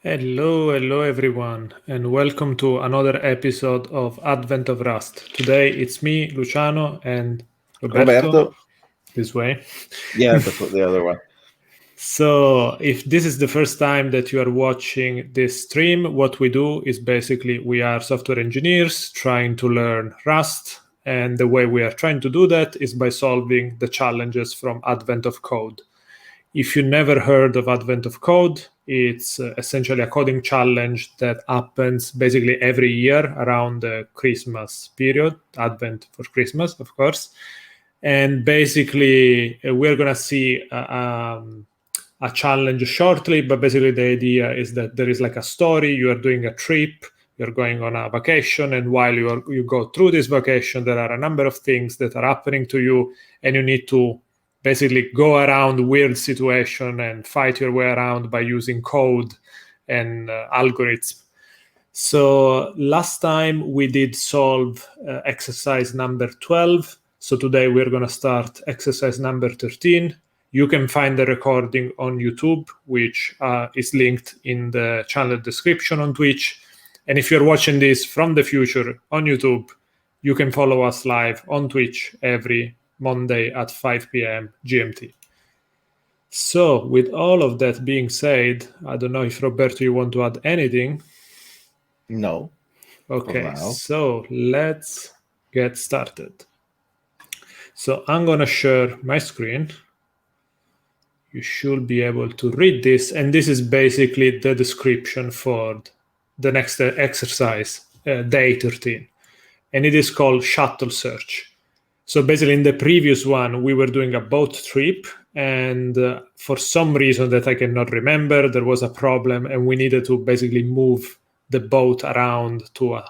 Hello everyone, and welcome to another episode of Advent of Rust. Today it's me, Luciano, and Roberto, Roberto? this way. Yeah, the other one. So, if this is the first time that you are watching this stream, what we do is basically we are software engineers trying to learn Rust, and the way we are trying to do that is by solving the challenges from Advent of Code. If you never heard of Advent of Code, it's essentially a coding challenge that happens basically every year around the Christmas period, Advent for Christmas, of course. And basically, we're going to see a challenge shortly, but basically the idea is that there is like a story, you are doing a trip, you're going on a vacation, and while you go through this vacation, there are a number of things that are happening to you, and you need to basically go around weird situation and fight your way around by using code and algorithms. So last time we did solve exercise number 12. So today we're going to start exercise number 13. You can find the recording on YouTube, which is linked in the channel description on Twitch. And if you're watching this from the future on YouTube, you can follow us live on Twitch every Monday at 5 p.m. GMT. So with all of that being said, I don't know if Roberto, you want to add anything? No. Okay, so let's get started. So I'm going to share my screen. You should be able to read this. And this is basically the description for the next exercise, day 13. And it is called shuttle search. So basically in the previous one, we were doing a boat trip. And for some reason that I cannot remember, there was a problem and we needed to basically move the boat around to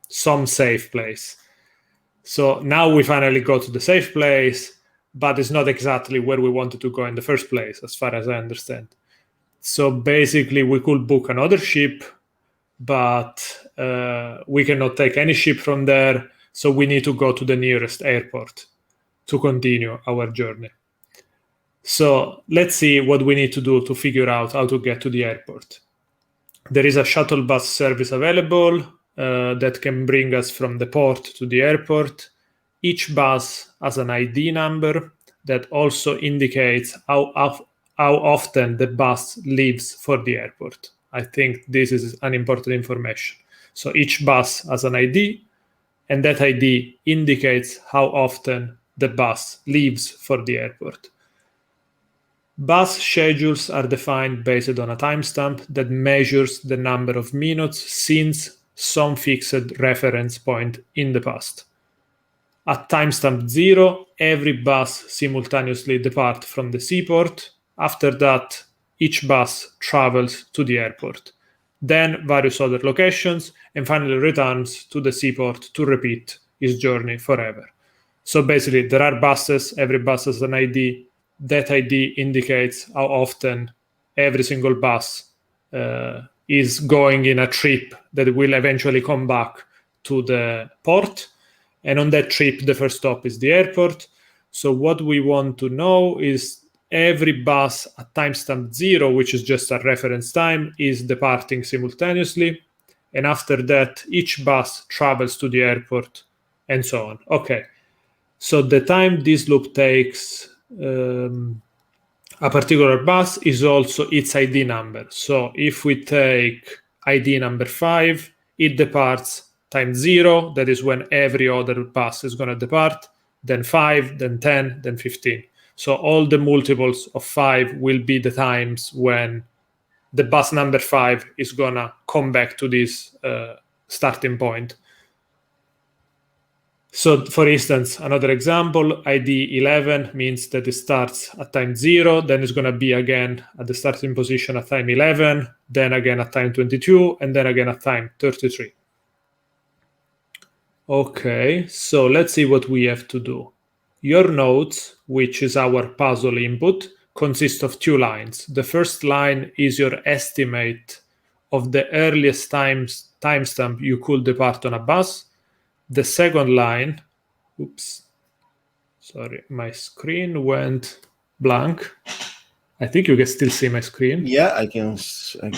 some safe place. So now we finally go to the safe place, but it's not exactly where we wanted to go in the first place, as far as I understand. So basically, we could book another ship, but we cannot take any ship from there. So we need to go to the nearest airport to continue our journey. So let's see what we need to do to figure out how to get to the airport. There is a shuttle bus service available that can bring us from the port to the airport. Each bus has an ID number that also indicates how often the bus leaves for the airport. I think this is an important information. So each bus has an ID, and that ID indicates how often the bus leaves for the airport. Bus schedules are defined based on a timestamp that measures the number of minutes since some fixed reference point in the past. At timestamp 0, every bus simultaneously departs from the seaport. After that, each bus travels to the airport, then various other locations, and finally returns to the seaport to repeat its journey forever. So basically, there are buses, every bus has an ID. That ID indicates how often every single bus is going in a trip that will eventually come back to the port. And on that trip, the first stop is the airport. So what we want to know is every bus at timestamp 0, which is just a reference time, is departing simultaneously. And after that, each bus travels to the airport and so on. Okay. So the time this loop takes a particular bus is also its ID number. So if we take ID number 5, it departs time 0, that is when every other bus is going to depart, then 5, then 10, then 15. So all the multiples of 5 will be the times when the bus number 5 is going to come back to this starting point. So, for instance, another example, ID 11 means that it starts at time 0, then it's going to be again at the starting position at time 11, then again at time 22, and then again at time 33. Okay, so let's see what we have to do. Your nodes, which is our puzzle input, consist of 2 lines. The first line is your estimate of the earliest timestamp you could depart on a bus. The second line, oops, sorry, my screen went blank. I think you can still see my screen. Yeah, I can still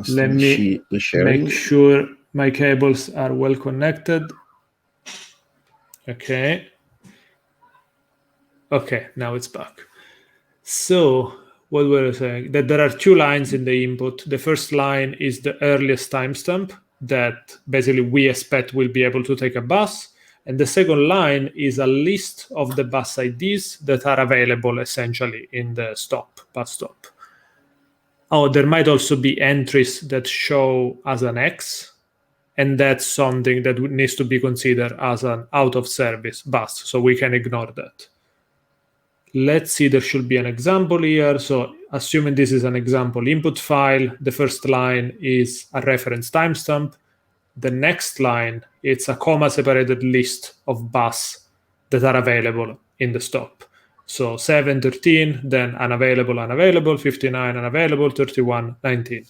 Let me see the sharing. make sure my cables are well connected. Okay. Okay, now it's back. So what were I saying? That there are two lines in the input. The first line is the earliest timestamp that basically we expect will be able to take a bus. And the second line is a list of the bus IDs that are available essentially in the bus stop. Oh, there might also be entries that show as an X, and that's something that needs to be considered as an out of service bus, so we can ignore that. Let's see, there should be an example here. So assuming this is an example input file, the first line is a reference timestamp. The next line, it's a comma-separated list of bus that are available in the stop. So 7, 13, then unavailable, 59, unavailable, 31, 19.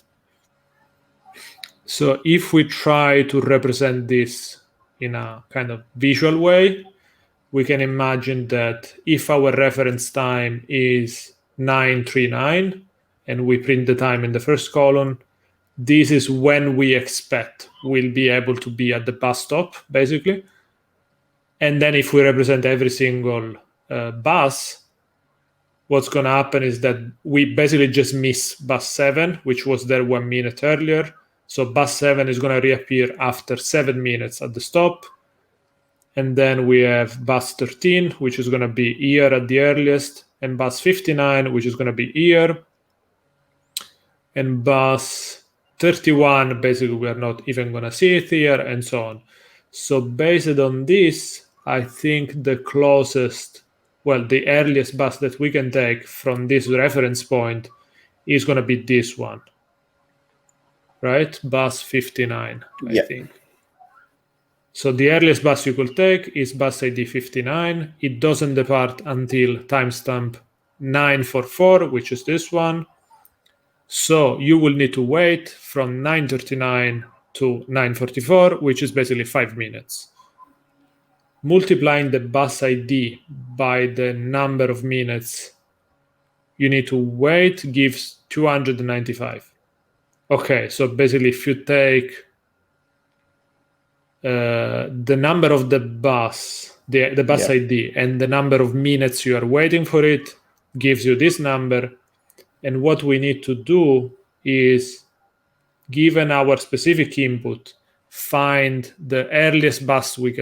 So if we try to represent this in a kind of visual way, we can imagine that if our reference time is 939 and we print the time in the first column, this is when we expect we'll be able to be at the bus stop, basically. And then if we represent every single bus, what's going to happen is that we basically just miss bus 7, which was there 1 minute earlier. So bus 7 is going to reappear after 7 minutes at the stop. And then we have bus 13, which is going to be here at the earliest, and bus 59, which is going to be here. And bus 31, basically, we are not even going to see it here, and so on. So based on this, I think the earliest bus that we can take from this reference point is going to be this one, right? Bus 59, I think. So the earliest bus you could take is bus ID 59. It doesn't depart until timestamp 944, which is this one. So you will need to wait from 939 to 944, which is basically 5 minutes. Multiplying the bus ID by the number of minutes you need to wait gives 295. Okay, so basically if you take the number of the bus, the bus ID, and the number of minutes you are waiting for it gives you this number. And what we need to do is, given our specific input, find the earliest bus we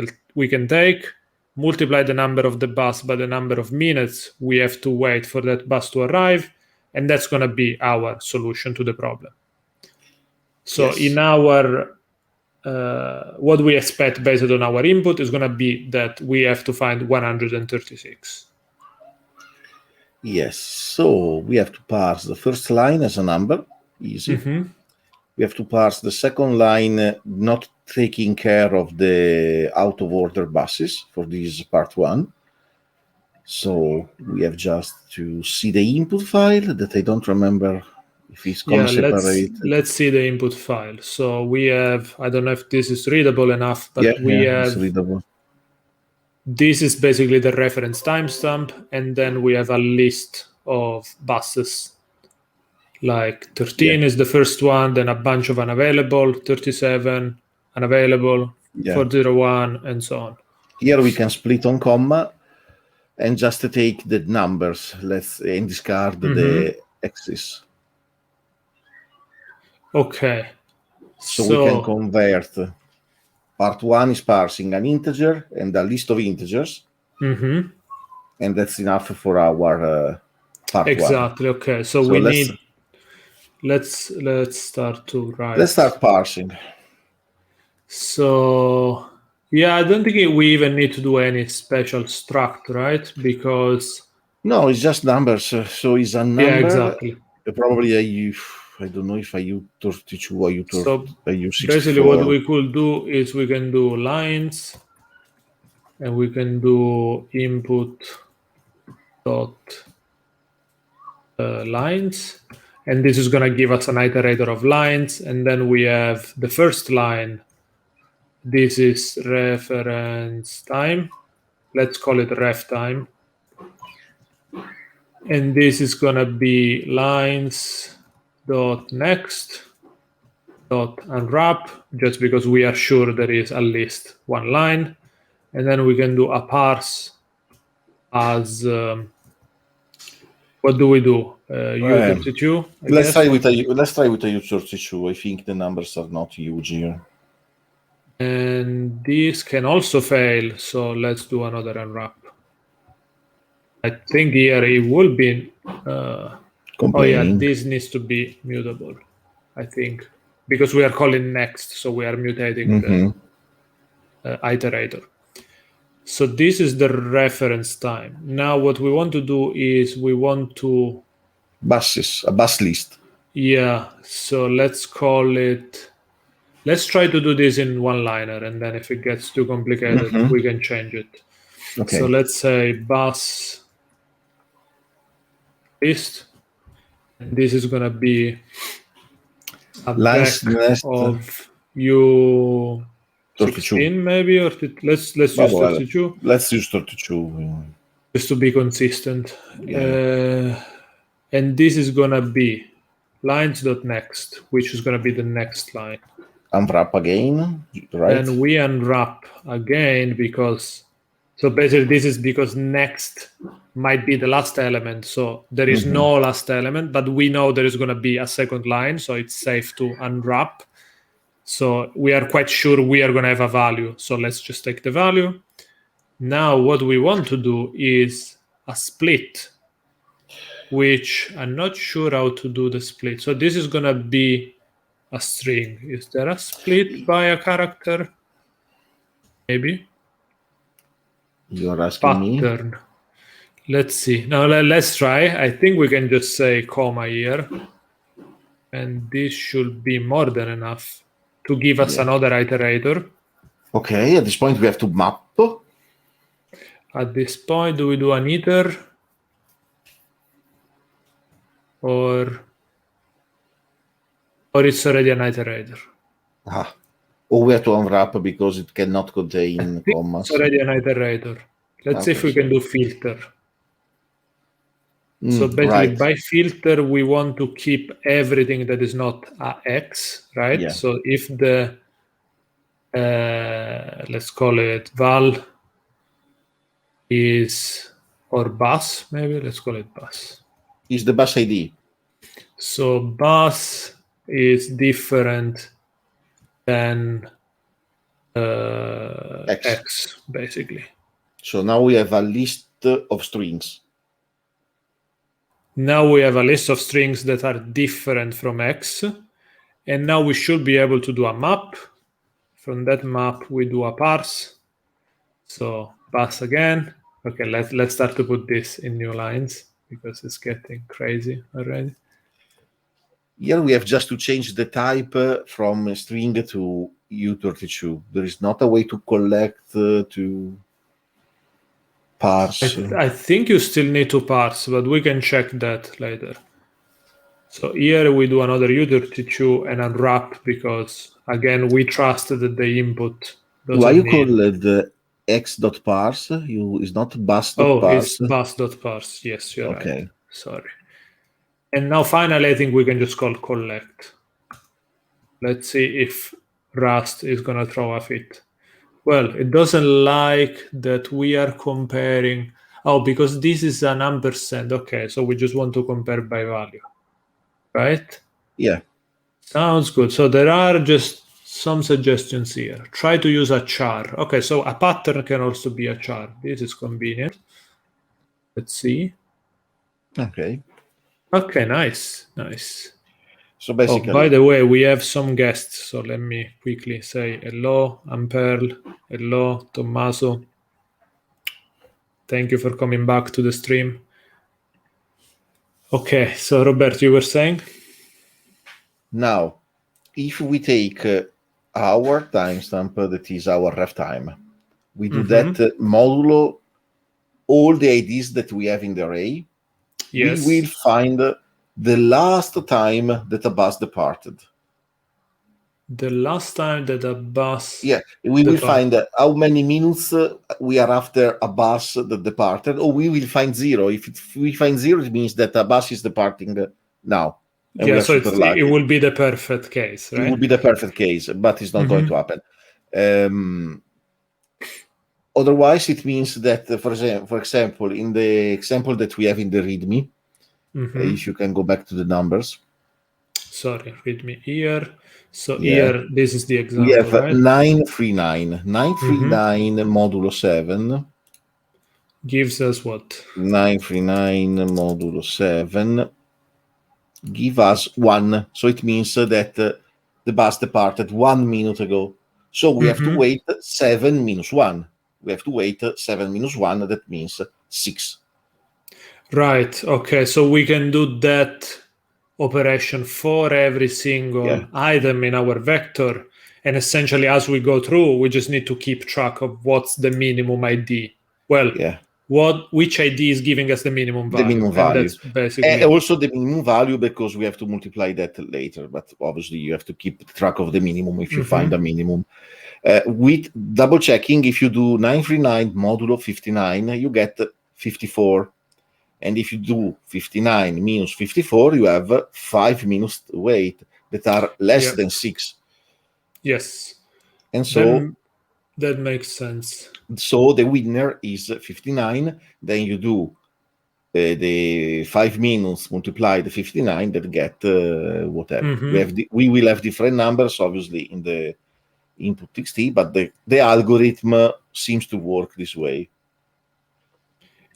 can take, multiply the number of the bus by the number of minutes we have to wait for that bus to arrive, and that's going to be our solution to the problem. So in our what we expect based on our input is going to be that we have to find 136. Yes, so we have to parse the first line as a number, easy. We have to parse the second line, not taking care of the out of order buses for this part 1. So we have just to see the input file that I don't remember if it's comma separated. Let's see the input file. So we have, I don't know if this is readable enough, but we have, it's readable. This is basically the reference timestamp, and then we have a list of buses. Like 13 is the first one, then a bunch of unavailable, 37, unavailable, 401, and so on. Here we can split on comma and just take the numbers, and discard the X's. Okay. So we can convert. Part 1 is parsing an integer and a list of integers. And that's enough for our part 1. Exactly. Okay. So we need. Let's start to write. Let's start parsing. So I don't think we even need to do any special struct, right? Because no, it's just numbers. So it's a number. Yeah, exactly. Probably I don't know if I use 32 or I use 64. Basically, what we could do is we can do lines, and we can do input dot lines, and this is going to give us an iterator of lines. And then we have the first line. This is reference time. Let's call it ref time. And this is going to be lines.next.unwrap, just because we are sure there is at least one line. And then we can do a parse as, what do we do? U32, let's try with a U32. I think the numbers are not huge here. And this can also fail, so let's do another unwrap. I think here it will be, oh yeah, this needs to be mutable, I think, because we are calling next, so we are mutating the iterator. So this is the reference time. Now what we want to do is we want to... Buses, a bus list. Yeah, so let's call it... Let's try to do this in one-liner, and then if it gets too complicated, we can change it. Okay. So let's say bus list. And this is going to be a lines back of U16 maybe, or let's use 32. Let's use 32. Just to be consistent. Yeah. And this is going to be lines.next, which is going to be the next line. Unwrap again, right? And we unwrap again because... So basically this is because next might be the last element. So there is no last element, but we know there is going to be a second line. So it's safe to unwrap. So we are quite sure we are going to have a value. So let's just take the value. Now what we want to do is a split, which I'm not sure how to do the split. So this is going to be a string. Is there a split by a character? Maybe. You're asking pattern. Let's see. Now let's try. I think we can just say comma here. And this should be more than enough to give us another iterator. Okay, at this point we have to map. At this point, do we do an iter? Or it's already an iterator? Or we have to unwrap because it cannot contain commas. It's already an iterator. Let's see if we can do filter. So basically, by filter, we want to keep everything that is not a x, right? Yeah. So if the, let's call it val is, or bus, maybe, let's call it bus. Is the bus ID. So bus is different than x, basically. So now we have a list of strings. Now we have a list of strings that are different from x. And now we should be able to do a map. From that map, we do a parse. So parse again. Okay, let's start to put this in new lines because it's getting crazy already. Here we have just to change the type from string to U32. There is not a way to collect, to parse. I think you still need to parse, but we can check that later. So here we do another U32 and unwrap because, again, we trust that the input doesn't Why you call the x.parse? Is not bus.parse? Oh, it's bus.parse. Yes, you're right. Sorry. And now finally, I think we can just call collect. Let's see if Rust is going to throw a fit. Well, it doesn't like that we are comparing. Oh, because this is an ampersand. Okay, so we just want to compare by value. Right? Yeah. Sounds good. So there are just some suggestions here. Try to use a char. Okay, so a pattern can also be a char. This is convenient. Let's see. Okay. Okay, nice. So basically... Oh, by the way, we have some guests. So let me quickly say hello, I'm Pearl. Hello, Tommaso. Thank you for coming back to the stream. Okay, so Roberto, you were saying? Now, if we take our timestamp, that is our ref time, we do that modulo all the IDs that we have in the array. Yes. We will find the last time that a bus departed. the last time that a bus we will find how many minutes we are after a bus that departed, or we will find 0. If we find 0, it means that a bus is departing now. And we are so super lucky. It will be the perfect case, right? It would be the perfect case, but it's not going to happen. Otherwise, it means that, for example, in the example that we have in the Readme, if you can go back to the numbers. Sorry, Readme here. So here, this is the example, we have right? 939. 939 modulo 7 gives us what? 939 modulo 7 give us 1. So it means that the bus departed 1 minute ago. So we have to wait 7 minus 1. We have to wait 7 minus 1. That means 6. Right. Okay. So we can do that operation for every single item in our vector. And essentially, as we go through, we just need to keep track of what's the minimum ID. Well, which ID is giving us the minimum value. The minimum value. And that's basically also the minimum value, because we have to multiply that later. But obviously, you have to keep track of the minimum if you find a minimum. With double checking, if you do 939 modulo 59, you get 54. And if you do 59 minus 54, you have 5 minutes weight that are less than 6. Yes. And so that makes sense. So the winner is 59. Then you do the 5 minutes multiply the 59 that get whatever. We will have different numbers, obviously, in the input txt, but the algorithm seems to work this way.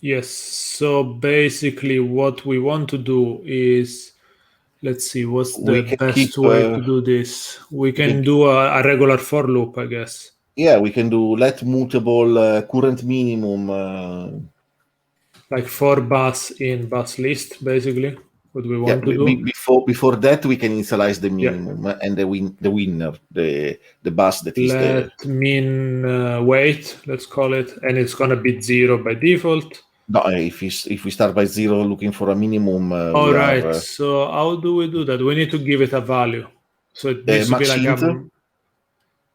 Yes. So basically, what we want to do is, let's see, what's the best way to do this? We can do a regular for loop, I guess. Yeah, we can do let mutable current minimum. Like for bus in bus list, basically, what we want to do. Before that, we can initialize the minimum and the winner, the bus that is the min weight, let's call it, and it's gonna be 0 by default. No, if we start by 0 looking for a minimum, all right. So how do we do that? We need to give it a value. So it needs to be like a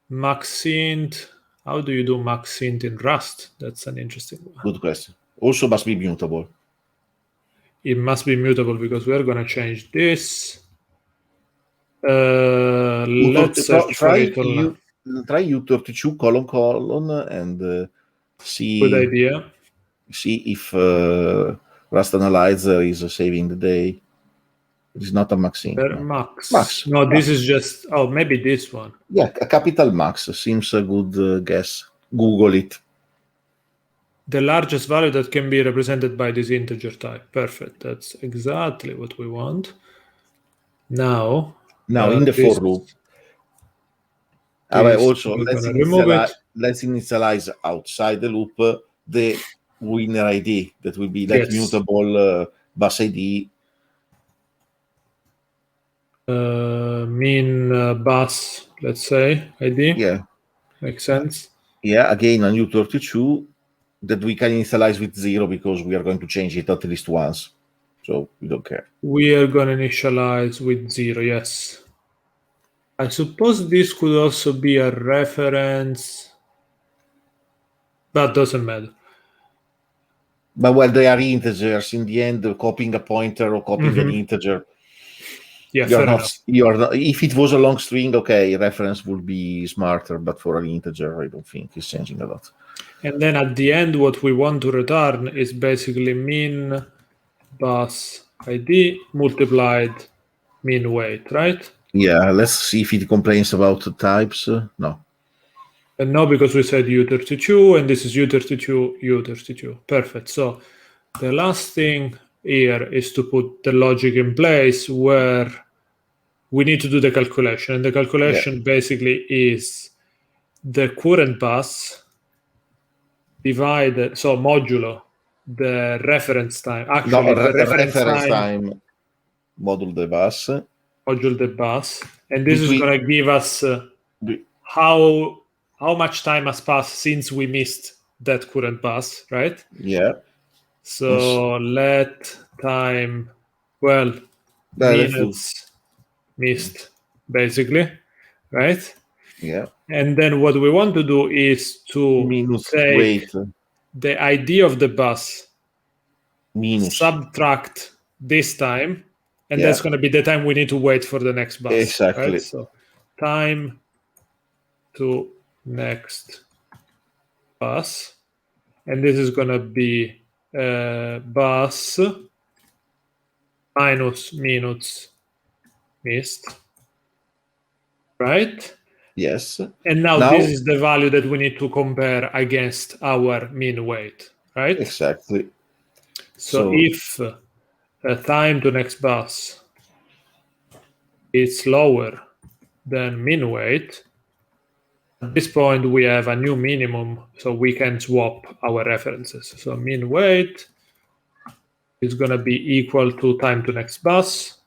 max int. How do you do max int in Rust? That's an interesting one. Good question. Also must be mutable. It must be mutable because we are going to change this. Let's search for it. Try u32 : and see. Good idea. See if Rust Analyzer is saving the day. It's not a max int. Max. No, this is just. Oh, maybe this one. Yeah, a capital max seems a good guess. Google it. The largest value that can be represented by this integer type. Perfect. That's exactly what we want. Now in the for loop. Also, let's initialize outside the loop the winner ID that will be that mutable bus ID. Min bus, let's say, ID. Yeah. Makes sense. Yeah, again, on U32 that we can initialize with 0 because we are going to change it at least once. So we don't care. We are going to initialize with 0, yes. I suppose this could also be a reference. That doesn't matter. But well, they are integers. In the end, copying a pointer or copying an integer. Yeah, you're not. If it was a long string, okay, reference would be smarter. But for an integer, I don't think it's changing a lot. And then at the end, what we want to return is basically min bus ID multiplied min weight, right? Yeah, let's see if it complains about the types. No. And no, because we said U32, and this is U32, U32. Perfect. So the last thing here is to put the logic in place where we need to do the calculation. And the calculation basically is the current bus divided, so modulo the reference time. Actually, the reference time module the bus. Module the bus. And this is going to give us how much time has passed since we missed that current bus, right? Yeah. So let time, minutes missed, basically. right? Yeah. And then what we want to do is to Minus take weight the ID of the bus, minus. subtract this time, and Yeah. that's going to be the time we need to wait for the next bus. Exactly. Right? So time to next bus, and this is going to be bus minus missed, right? Yes. And now this is the value that we need to compare against our mean weight, right? Exactly. So if time to next bus is lower than mean weight, at this point we have a new minimum, so we can swap our references. So mean weight is going to be equal to time to next bus,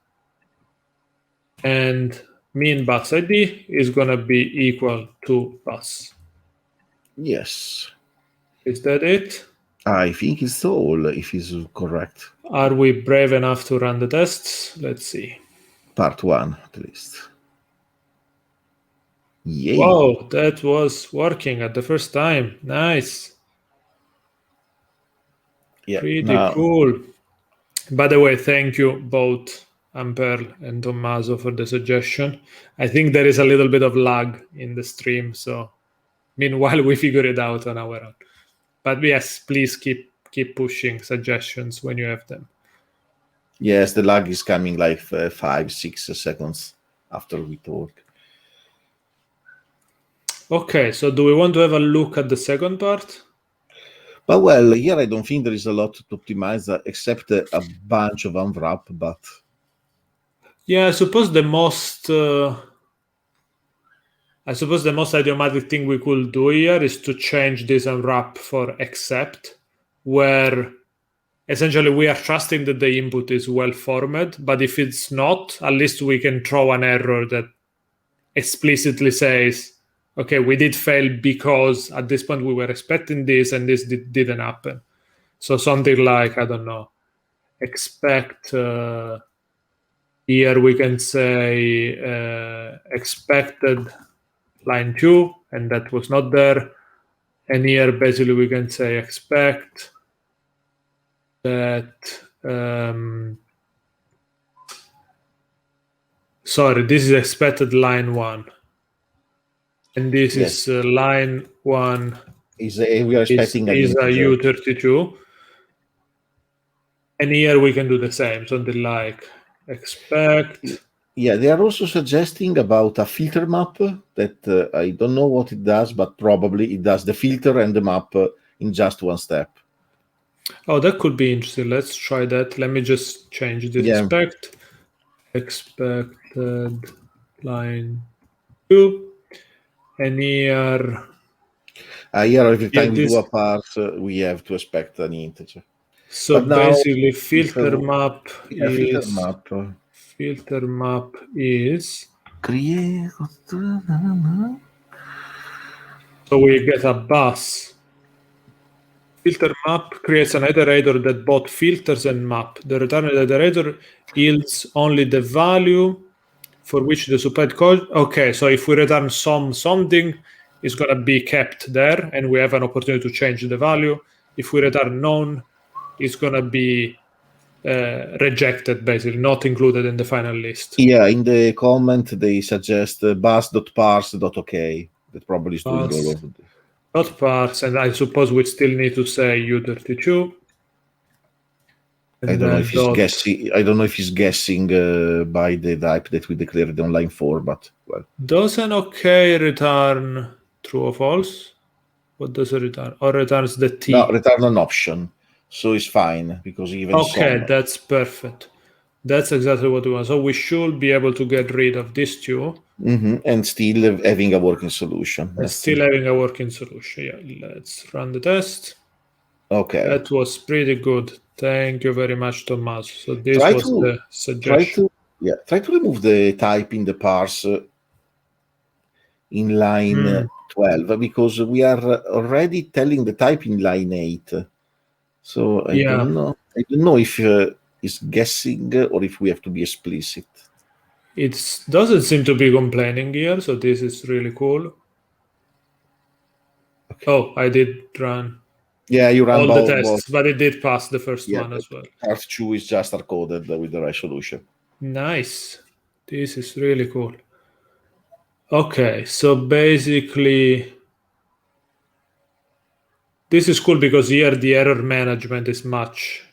and mean bus ID is going to be equal to bus. Yes. Is that it? I think it's all, if it's correct. Are we brave enough to run the tests? Let's see. Part 1, at least. Yay. Wow, that was working at the first time. Nice. Yeah. Pretty cool. By the way, thank you both, Amperl and Tommaso, for the suggestion. I think there is a little bit of lag in the stream, so meanwhile we figure it out on our own. But yes, please keep pushing suggestions when you have them. Yes, the lag is coming like 5-6 seconds after we talk. Okay, so do we want to have a look at the second part? But well, here I don't think there is a lot to optimize except a bunch of unwrap, but yeah, I suppose the most idiomatic thing we could do here is to change this unwrap for except, where essentially we are trusting that the input is well formed, but if it's not, at least we can throw an error that explicitly says, okay, we did fail because at this point we were expecting this and this didn't happen. So something like, I don't know, expect, here we can say expected line 2, and that was not there. And here basically we can say expect that, sorry, this is expected line 1. And this is line 1 we are expecting is a U32. And here we can do the same, something like expect. Yeah, they are also suggesting about a filter map that I don't know what it does, but probably it does the filter and the map in just one step. Oh, that could be interesting. Let's try that. Let me just change this. Expected line 2. And here every time we do a parse, we have to expect an integer. So but basically, filter map is create. So we get a bus. Filter map creates an iterator that both filters and map. The returned iterator yields only the value for which the supplied code. Okay, so if we return something, it's going to be kept there, and we have an opportunity to change the value. If we return none, it's going to be rejected, basically, not included in the final list. Yeah, in the comment, they suggest bus.parse.ok. That probably is doing all of it. Dot parse, and I suppose we still need to say U32. I don't know if he's guessing. I don't know if he's guessing by the type that we declared on line 4, but well. Does an OK return true or false? What does it return? Or returns the T? No, return an option. So it's fine because even okay, that's perfect. That's exactly what we want. So we should be able to get rid of these two. And still having a working solution. Having a working solution. Yeah, let's run the test. Okay. That was pretty good. Thank you very much, Tommaso. So this was the suggestion. Try to remove the type in the parse in line 12 because we are already telling the type in line 8. So I don't know. I don't know if it's guessing or if we have to be explicit. It doesn't seem to be complaining here, so this is really cool. Okay. Oh, I did run. Yeah, you ran all the tests, but it did pass the first one as well. Part 2 is just hard-coded with the resolution. Nice. This is really cool. Okay, so basically, this is cool because here the error management is much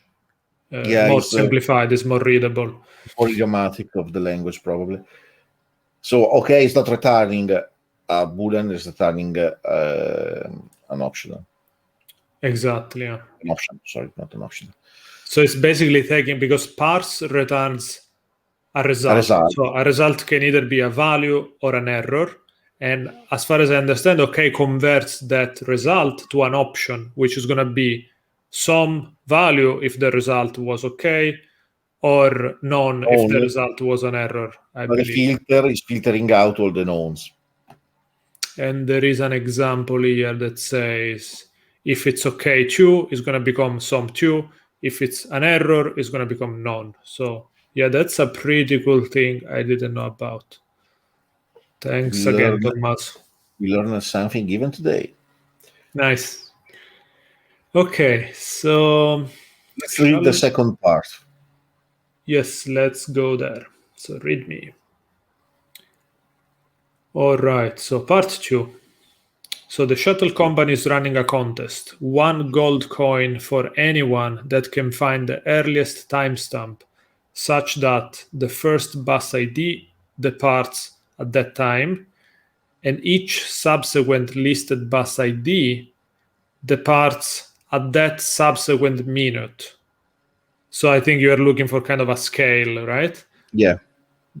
more simplified, it's more readable. More idiomatic of the language, probably. So, okay, it's not returning a Boolean, it's returning an optional. Exactly, yeah. An option, sorry, not an option. So it's basically taking, because parse returns a result. So a result can either be a value or an error. And as far as I understand, OK converts that result to an option, which is going to be some value if the result was OK, or none if the result was an error, I believe. The filter is filtering out all the knowns. And there is an example here that says, if it's OK 2, it's going to become some 2. If it's an error, it's going to become none. So yeah, that's a pretty cool thing I didn't know about. Thanks again, Thomas. We learned something even today. Nice. Okay, so let's read the second part. Yes, let's go there. So Readme. All right, so part 2. So the shuttle company is running a contest. 1 gold coin for anyone that can find the earliest timestamp, such that the first bus ID departs at that time, and each subsequent listed bus ID departs at that subsequent minute. So I think you are looking for kind of a scale, right? Yeah.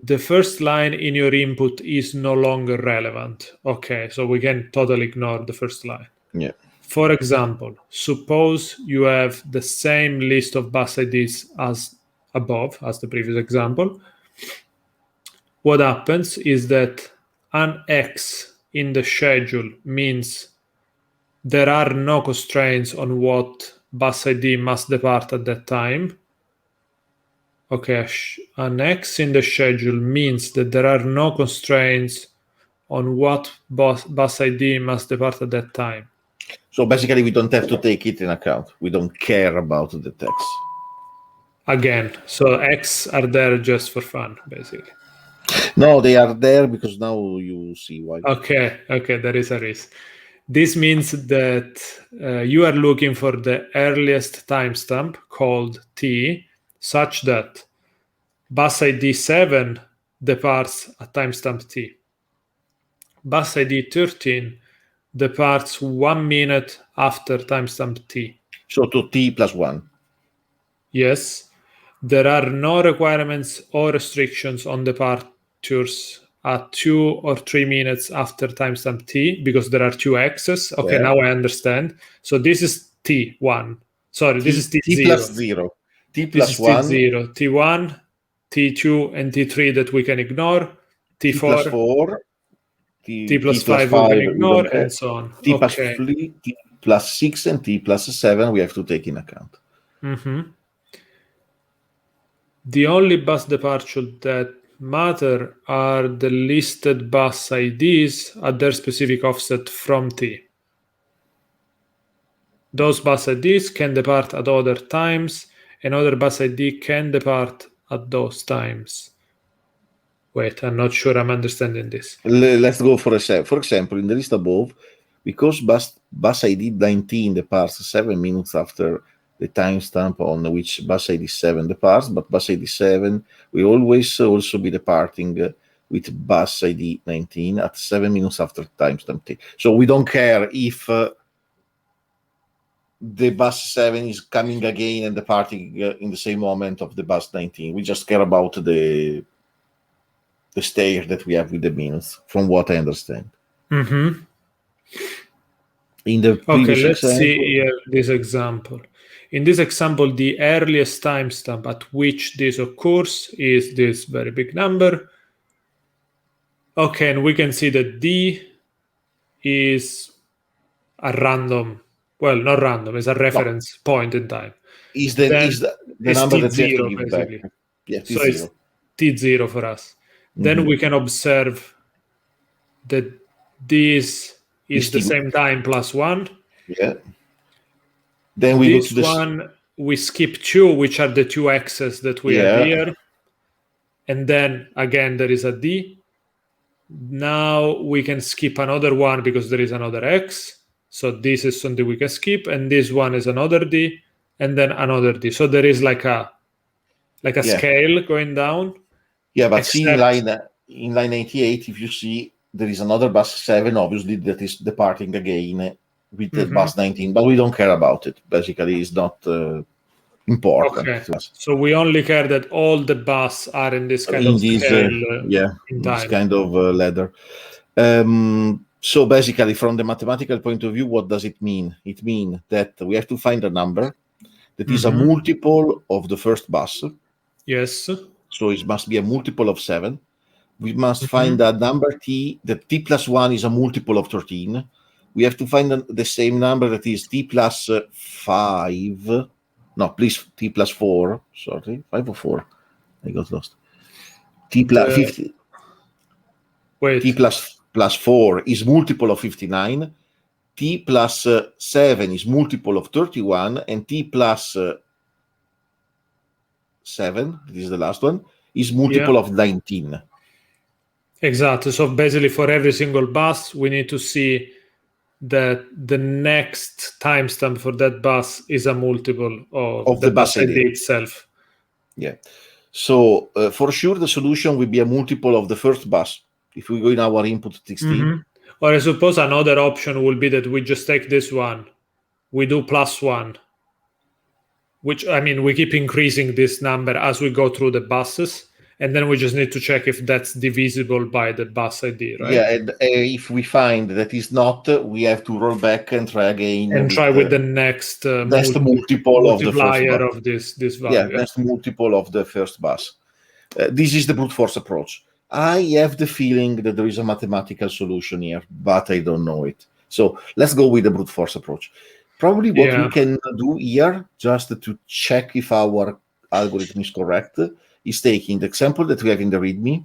The first line in your input is no longer relevant. Okay, so we can totally ignore the first line. Yeah. For example, suppose you have the same list of bus IDs as above, as the previous example. What happens is that an X in the schedule means there are no constraints on what bus ID must depart at that time. Okay, an X in the schedule means that there are no constraints on what bus ID must depart at that time. So basically, we don't have to take it in account. We don't care about the text. Again, so X are there just for fun, basically. No, they are there because now you see why. Okay, there is a reason. This means that you are looking for the earliest timestamp called T, such that bus ID 7 departs at timestamp T. Bus ID 13 departs 1 minute after timestamp T. So to T plus 1. Yes. There are no requirements or restrictions on departures at 2 or 3 minutes after timestamp T because there are 2 X's. Okay, yeah. Now I understand. So this is T1. Sorry, this is T0. T plus 0. T plus this is 1. T0. T1, T2, and T3 that we can ignore. T4. T plus 4. T plus 5 we can ignore, and so on. T plus 3, T plus 6, and T plus 7 we have to take in account. Mm-hmm. The only bus departures that matter are the listed bus IDs at their specific offset from T. Those bus IDs can depart at other times, and other bus ID can depart at those times. Wait, I'm not sure I'm understanding this. Let's go for example, in the list above, because bus ID 19 departs 7 minutes after the timestamp on which bus ID 7 departs, but bus ID 7 will always also be departing with bus ID 19 at 7 minutes after timestamp T. So we don't care if the bus 7 is coming again and departing in the same moment of the bus 19. We just care about the stage that we have with the minutes, from what I understand. Mm-hmm. In the previous let's example, see here this example. In this example, the earliest timestamp at which this occurs is this very big number. Okay, and we can see that D is a random, well, not random, it's a reference point in time. Is the number that you have to give back. Yeah, so it's T0 for us. then we can observe that this is the same time plus 1. Yeah. Then we go to this one, we skip 2, which are the 2 x's that we have here. And then again, there is a d. Now we can skip another one because there is another x. So this is something we can skip. And this one is another d, and then another d. So there is like a scale going down. Yeah, but see in line 88, if you see, there is another bus 7, obviously, that is departing again with the bus 19, but we don't care about it. Basically, it's not important. Okay. So we only care that all the bus are in this kind of scale. In this kind of ladder. So basically, from the mathematical point of view, what does it mean? It means that we have to find a number that is a multiple of the first bus. Yes. So it must be a multiple of 7. We must find a number t, that t plus 1 is a multiple of 13. We have to find the same number that is t plus 5. No, please, t plus 4. Sorry, 5 or 4. I got lost. T plus 50. Wait. T plus 4 is multiple of 59. T plus 7 is multiple of 31. And t plus 7, this is the last one, is multiple of 19. Exactly. So basically, for every single bus, we need to see that the next timestamp for that bus is a multiple of the bus ID itself. Yeah. So for sure, the solution will be a multiple of the first bus. If we go in our input txt. Or I suppose another option will be that we just take this one, we do plus 1, which, I mean, we keep increasing this number as we go through the buses, and then we just need to check if that's divisible by the bus ID, right? Yeah, and if we find that is not, we have to roll back and try again. And try with the next multiple of the first bus. Of this value. Yeah, next multiple of the first bus. This is the brute force approach. I have the feeling that there is a mathematical solution here, but I don't know it. So let's go with the brute force approach. Probably what we can do here, just to check if our algorithm is correct, is taking the example that we have in the README,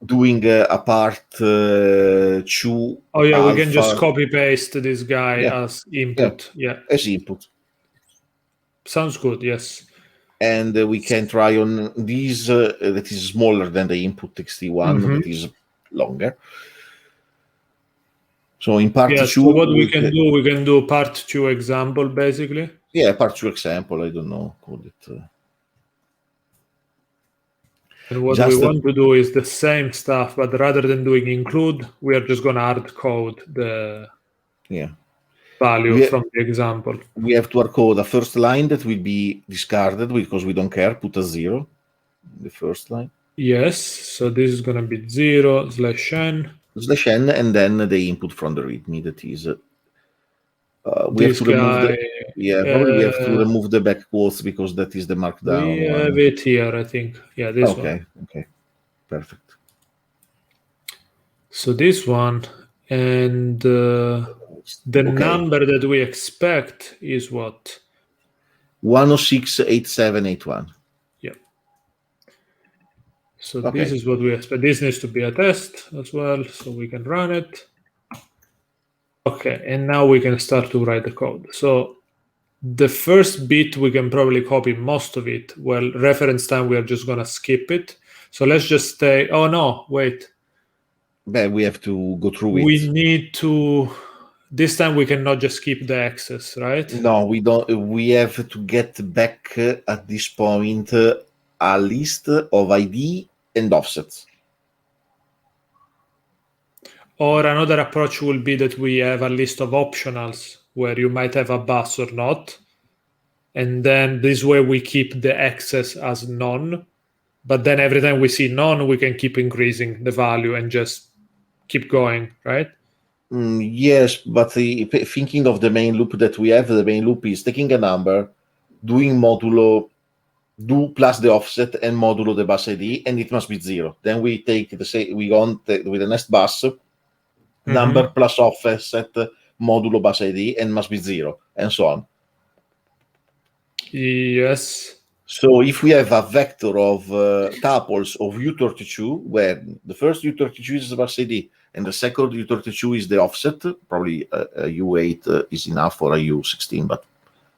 doing a part 2. Oh yeah, we can just copy paste this guy as input. As input. Sounds good. Yes. And we can try on this that is smaller than the input txt1, that is longer. So in part 2, so what we can do part 2 example, basically. Yeah, part 2 example. I don't know, call it. And what we want to do is the same stuff, but rather than doing include, we are just going to hard code the value from the example. We have to hard code a first line that will be discarded because we don't care. Put a 0 in the first line. Yes, so this is going to be 0/n. /n, and then the input from the README, that is. We have to remove probably we have to remove the back quotes because that is the markdown. We have it here, I think. Yeah, this one. Okay, perfect. So this one, and the number that we expect is what? 1068781. Yeah. So this is what we expect. This needs to be a test as well, so we can run it. Okay, and now we can start to write the code. So the first bit, we can probably copy most of it. Well, reference time, we are just going to skip it. So let's just say, oh no, wait. But we have to go through it. We need to, this time we cannot just skip the access, right? No, we don't. We have to get back at this point a list of ID and offsets. Or another approach will be that we have a list of optionals where you might have a bus or not. And then this way we keep the access as none. But then every time we see none, we can keep increasing the value and just keep going, right? Yes, but thinking of the main loop that we have, the main loop is taking a number, doing modulo, do plus the offset and modulo the bus ID, and it must be 0. Then we take we go on with the next bus, number plus offset modulo bus ID, and must be 0, and so on. Yes. So if we have a vector of tuples of U32, where the first U32 is the bus ID and the second U32 is the offset, probably a U8 is enough for a U16, but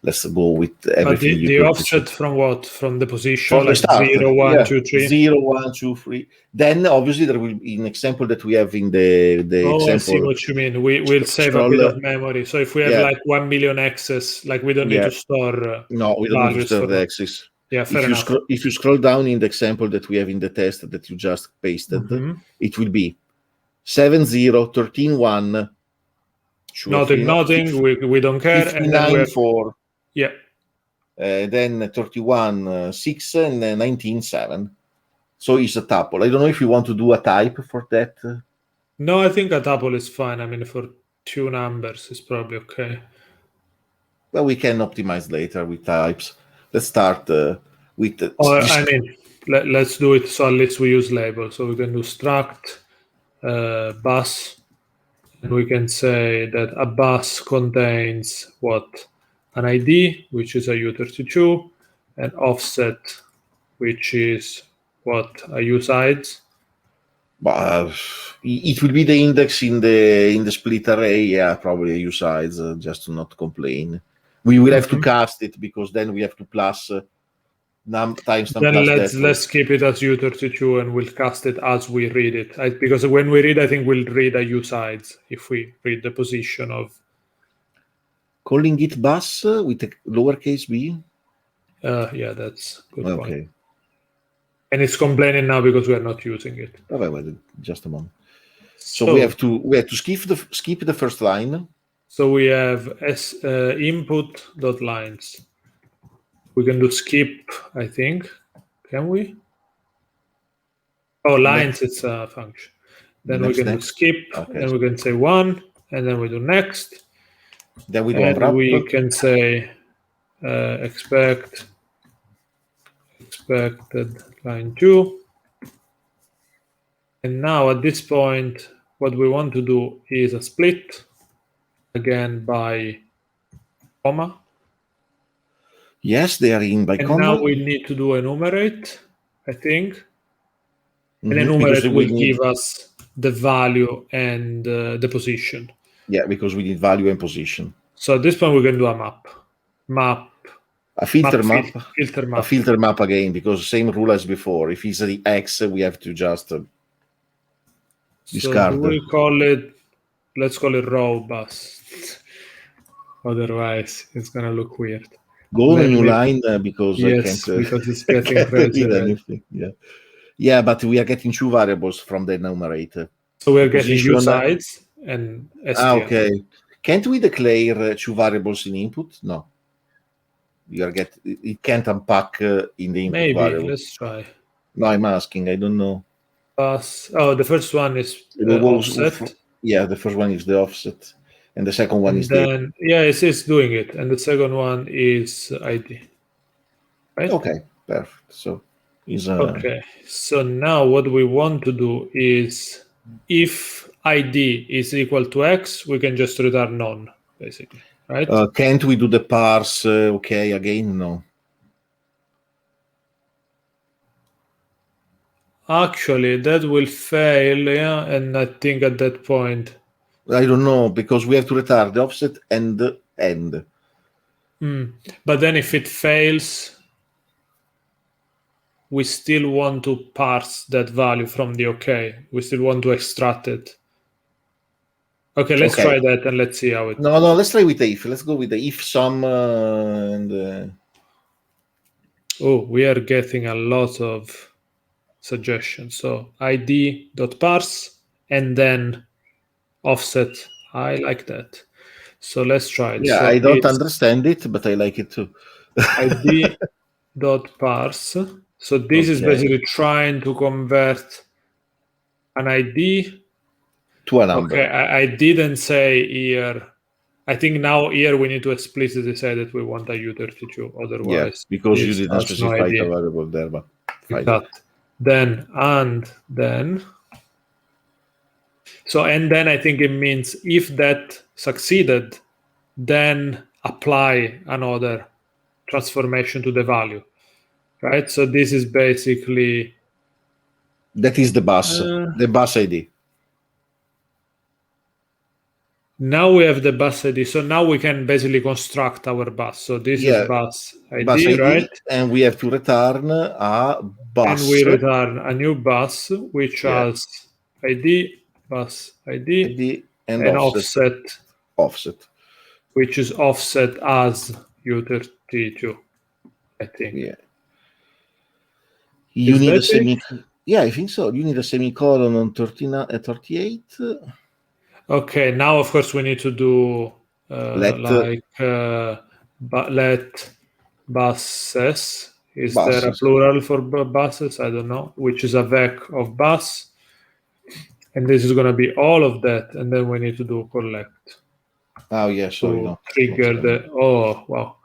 let's go with everything. But the offset from what? From the position, from like the start, 0, 1, 2, 3? 0, 1, 2, 3. Then obviously there will be an example that we have in the example. I see what you mean. We'll save a bit of memory. So if we have like 1 million X's, like we don't need to store no, we don't need to store the that. X's. Yeah, fair enough. If you scroll down in the example that we have in the test that you just pasted, it will be 7, 0, 13, 1. Nothing. We don't care. 59, and then we have, 4. Yeah. Then 31, 6, and 19, 7. So it's a tuple. I don't know if you want to do a type for that. No, I think a tuple is fine. I mean, for 2 numbers, it's probably okay. Well, we can optimize later with types. Let's start with... I mean, let's do it so at least we use labels. So we can do struct bus, and we can say that a bus contains what? An ID, which is a U32, and offset, which is what? A usides. It will be the index in the split array. Yeah, probably a usides, just to not complain. We will have to cast it because then we have to plus timestamp. Then let's keep it as U32 and we'll cast it as we read it. Because when we read, I think we'll read a usides if we read the position of. Calling it bus with a lowercase b? Yeah, that's a good point. And it's complaining now because we are not using it. Oh, well, just a moment. So we have to skip the first line. So we have input.lines. We can do skip, I think. Can we? Oh, lines, it's a function. Then we can do skip, and we can say 1, and then we do next. Then we do and we can say expected line 2. And now at this point, what we want to do is a split, again by comma. Yes, they are in by comma. And now we need to do enumerate, I think. And enumerate will give us the value and the position. Yeah, because we need value and position. So at this point, we can do a map. A filter map. A filter map again, because same rule as before. If it's the X, we have to just discard. So we call it, let's call it row bus. Otherwise, it's going to look weird. Go on a new line because yes, I can't. Because it's getting crazy. Anything. Yeah, but we are getting 2 variables from the enumerator. So we're getting usides and str. Okay. Can't we declare 2 variables in input? No. It can't unpack in the input variable. Maybe, let's try. No, I'm asking. I don't know. The first one is offset. Yeah, the first one is the offset. And the second one is then, it's doing it. And the second one is ID. Right? Okay, perfect. So okay. So now what we want to do is if ID is equal to X, we can just return none, basically. Right? Can't we do the parse again? No. Actually, that will fail, and I think at that point... I don't know, because we have to return the offset and the end. But then if it fails, we still want to parse that value from the OK. We still want to extract it. Okay, let's try that and let's see how it... No, let's try with the if. Let's go with the if sum and... Oh, we are getting a lot of suggestions. So id.parse and then offset. I like that. So let's try it. Yeah, so I don't understand it, but I like it too. id.parse. So this is basically trying to convert an ID to a number. Okay, I didn't say here. I think now here we need to explicitly say that we want a U32. Otherwise, because you didn't specify the variable there, but then so and then I think it means if that succeeded, then apply another transformation to the value. right? So this is basically... That is the bus ID. Now we have the bus ID. So now we can basically construct our bus. So this is bus ID, right? And we have to return a bus. And we return a new bus, which has ID, bus ID, and offset, which is offset as U32, I think. Yeah. You need a semicolon. Yeah, I think so. You need a semicolon on 38. Okay, now of course we need to do let buses. Is there a plural for buses? I don't know. Which is a vec of bus, and this is going to be all of that, and then we need to do collect. Oh yeah, sorry, no. Trigger the. Oh wow.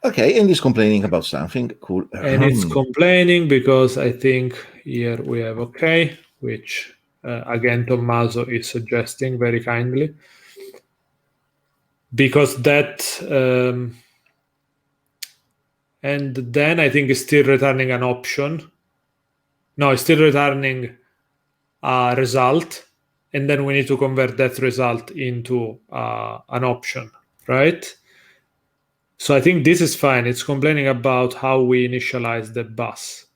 Okay, and it's complaining about something. Cool. And it's complaining because I think here we have okay, which again Tommaso is suggesting very kindly. Because that, and then I think it's still returning an option. No, it's still returning a result, and then we need to convert that result into an option, right? So I think this is fine. It's complaining about how we initialize the bus.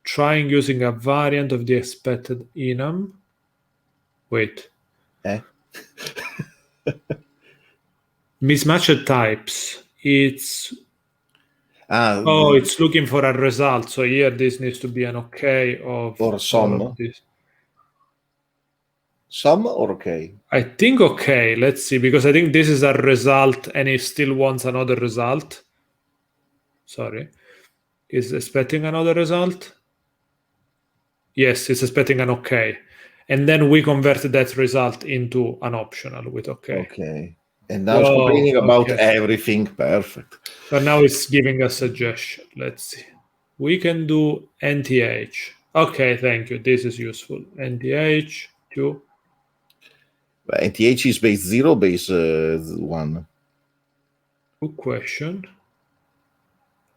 Trying using a variant of the expected enum. Wait. Mismatched types. It's it's looking for a result. So here this needs to be an okay of or sum. Of this. Sum or okay? I think okay. Let's see, because I think this is a result and it still wants another result. Sorry. Is expecting another result? Yes, it's expecting an okay. And then we converted that result into an optional with okay. Okay. And now it's complaining about everything. Perfect. But now it's giving a suggestion. Let's see. We can do NTH. Okay, thank you. This is useful. NTH 2. NTH is base 0, base 1. Good question.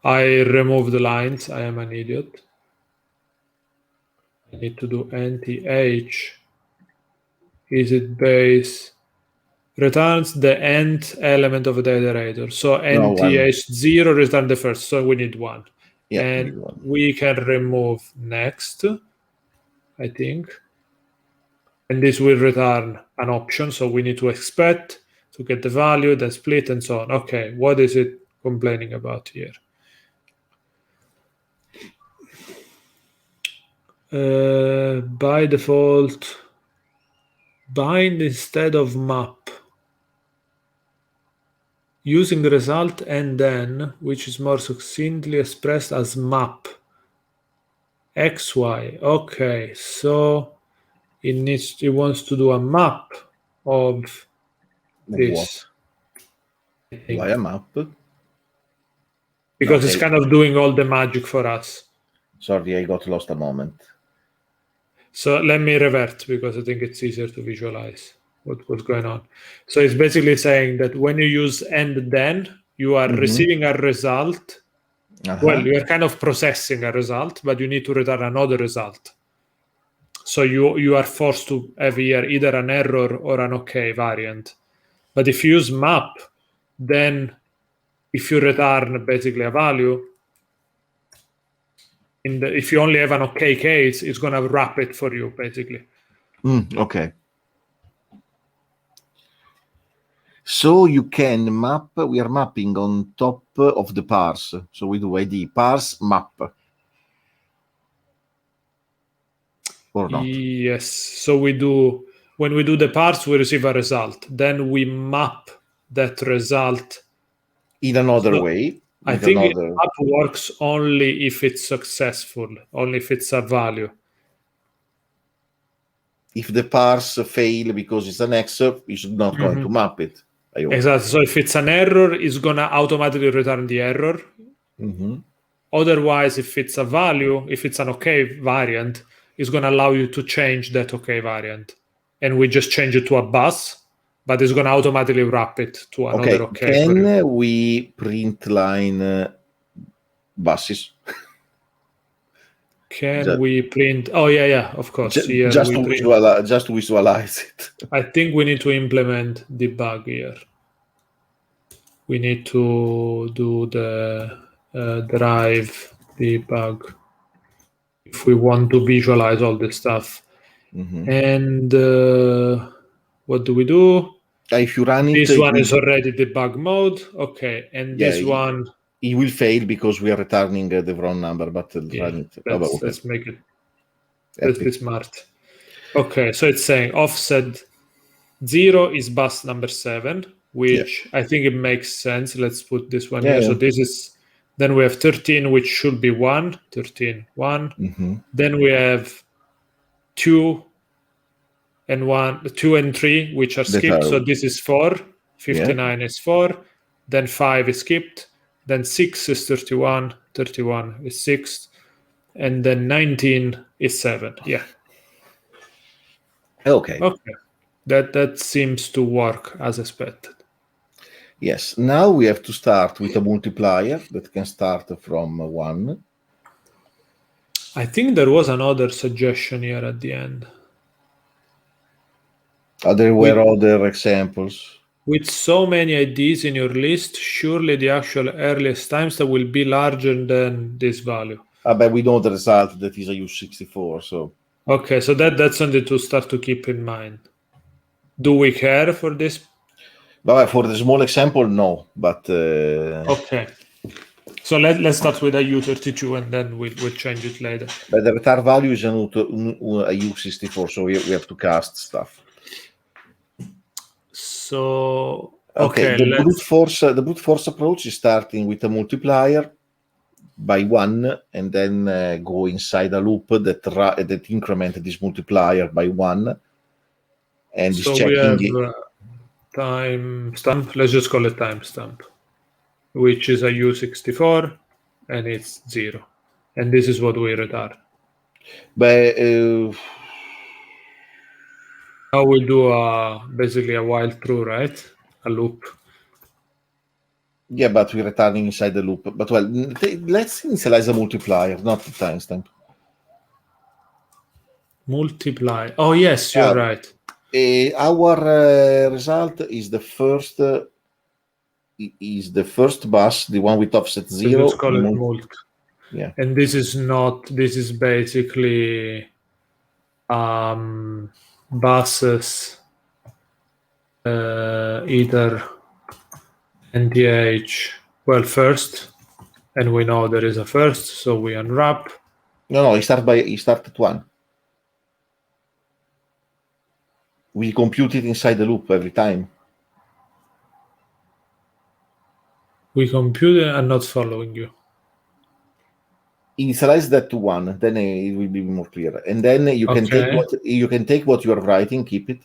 I removed the lines. I am an idiot. I need to do NTH. Is it base? Returns the nth element of the iterator. So NTH 0 returns the first. So we need 1. Yeah, and we can remove next, I think. And this will return an option. So we need to expect to get the value, then split, and so on. Okay, what is it complaining about here? By default, bind instead of map. Using the result and then, which is more succinctly expressed as map. XY. Okay, so it wants to do a map of this. Why a map? Because it's kind of doing all the magic for us. Sorry, I got lost a moment. So let me revert because I think it's easier to visualize what's going on. So it's basically saying that when you use and then, you are receiving a result. Well, you are kind of processing a result, but you need to return another result. So you are forced to have here either an error or an okay variant. But if you use map, then if you return basically a value, if you only have an okay case, it's going to wrap it for you, basically. Okay. So you can map, we are mapping on top of the parse. So we do ID, parse, map. Or not? Yes. So when we do the parse, we receive a result. Then we map that result in another way. I think map works only if it's successful, only if it's a value. If the parse fail because it's an X, you should not going to map it. Exactly. So if it's an error, it's going to automatically return the error. Otherwise, if it's a value, if it's an okay variant, it's going to allow you to change that okay variant. And we just change it to a bus, but it's going to automatically wrap it to another okay. Can we print line buses. Can we print? Oh, yeah, of course. Here just to visualize it. I think we need to implement debug here. We need to do the drive debug if we want to visualize all this stuff. And what do we do? If you run it, this one is already debug mode. Okay, and this one it will fail because we are returning the wrong number. But run it. Let's make it. Let's be smart. Okay, so it's saying offset 0 is bus number 7, which I think it makes sense. Let's put this one here. So this is, then we have 13, which should be 1, 13, 1. Then we have 2 and 1, 2 and 3, which are skipped. So this is 4, 59 is 4, then 5 is skipped, then 6 is 31, 31 is 6, and then 19 is 7. Yeah. Okay. That seems to work as expected. Yes. Now we have to start with a multiplier that can start from 1. I think there was another suggestion here at the end. There were other examples. With so many IDs in your list, surely the actual earliest timestamp will be larger than this value. But we know the result that is a U64. So okay, so that's something to start to keep in mind. Do we care for this? But for the small example, no. But okay. So let's start with a U32 and then we'll change it later. But the return value is a U64, so we have to cast stuff. So the brute force approach is starting with a multiplier by 1 and then go inside a loop that increment this multiplier by 1 and so is checking. We have timestamp. Let's just call it timestamp, which is a U64 and it's 0, and this is what we return. But now we do basically a while true, right? A loop. Yeah, but we're returning inside the loop. But well, let's initialize a multiplier, not the timestamp. Multiply. Oh yes, you're right. Our result is the first. Is the first bus, the one with offset 0. Let's call it mult. Yeah. And this is not. This is basically buses either NTH first, and we know there is a first, so we unwrap. No, you start at 1. We compute it inside the loop every time. We compute it. I'm not following you. Initialize that to 1, then it will be more clear. And then you can take what you are writing, keep it.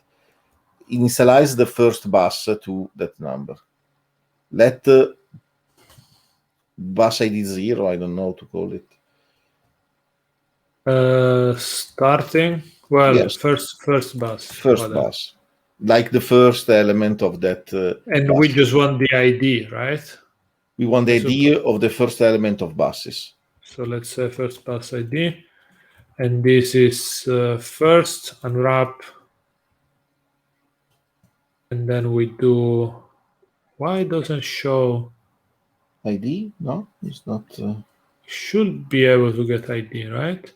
Initialize the first bus to that number. Let bus ID 0, I don't know how to call it. Starting. Yes. First bus. First bus. Like the first element of that. And bus. We just want the ID, right? We want the ID of the first element of buses. So let's say first bus ID. And this is first unwrap. And then we do. Why it doesn't show ID? No, it's not. Should be able to get ID, right?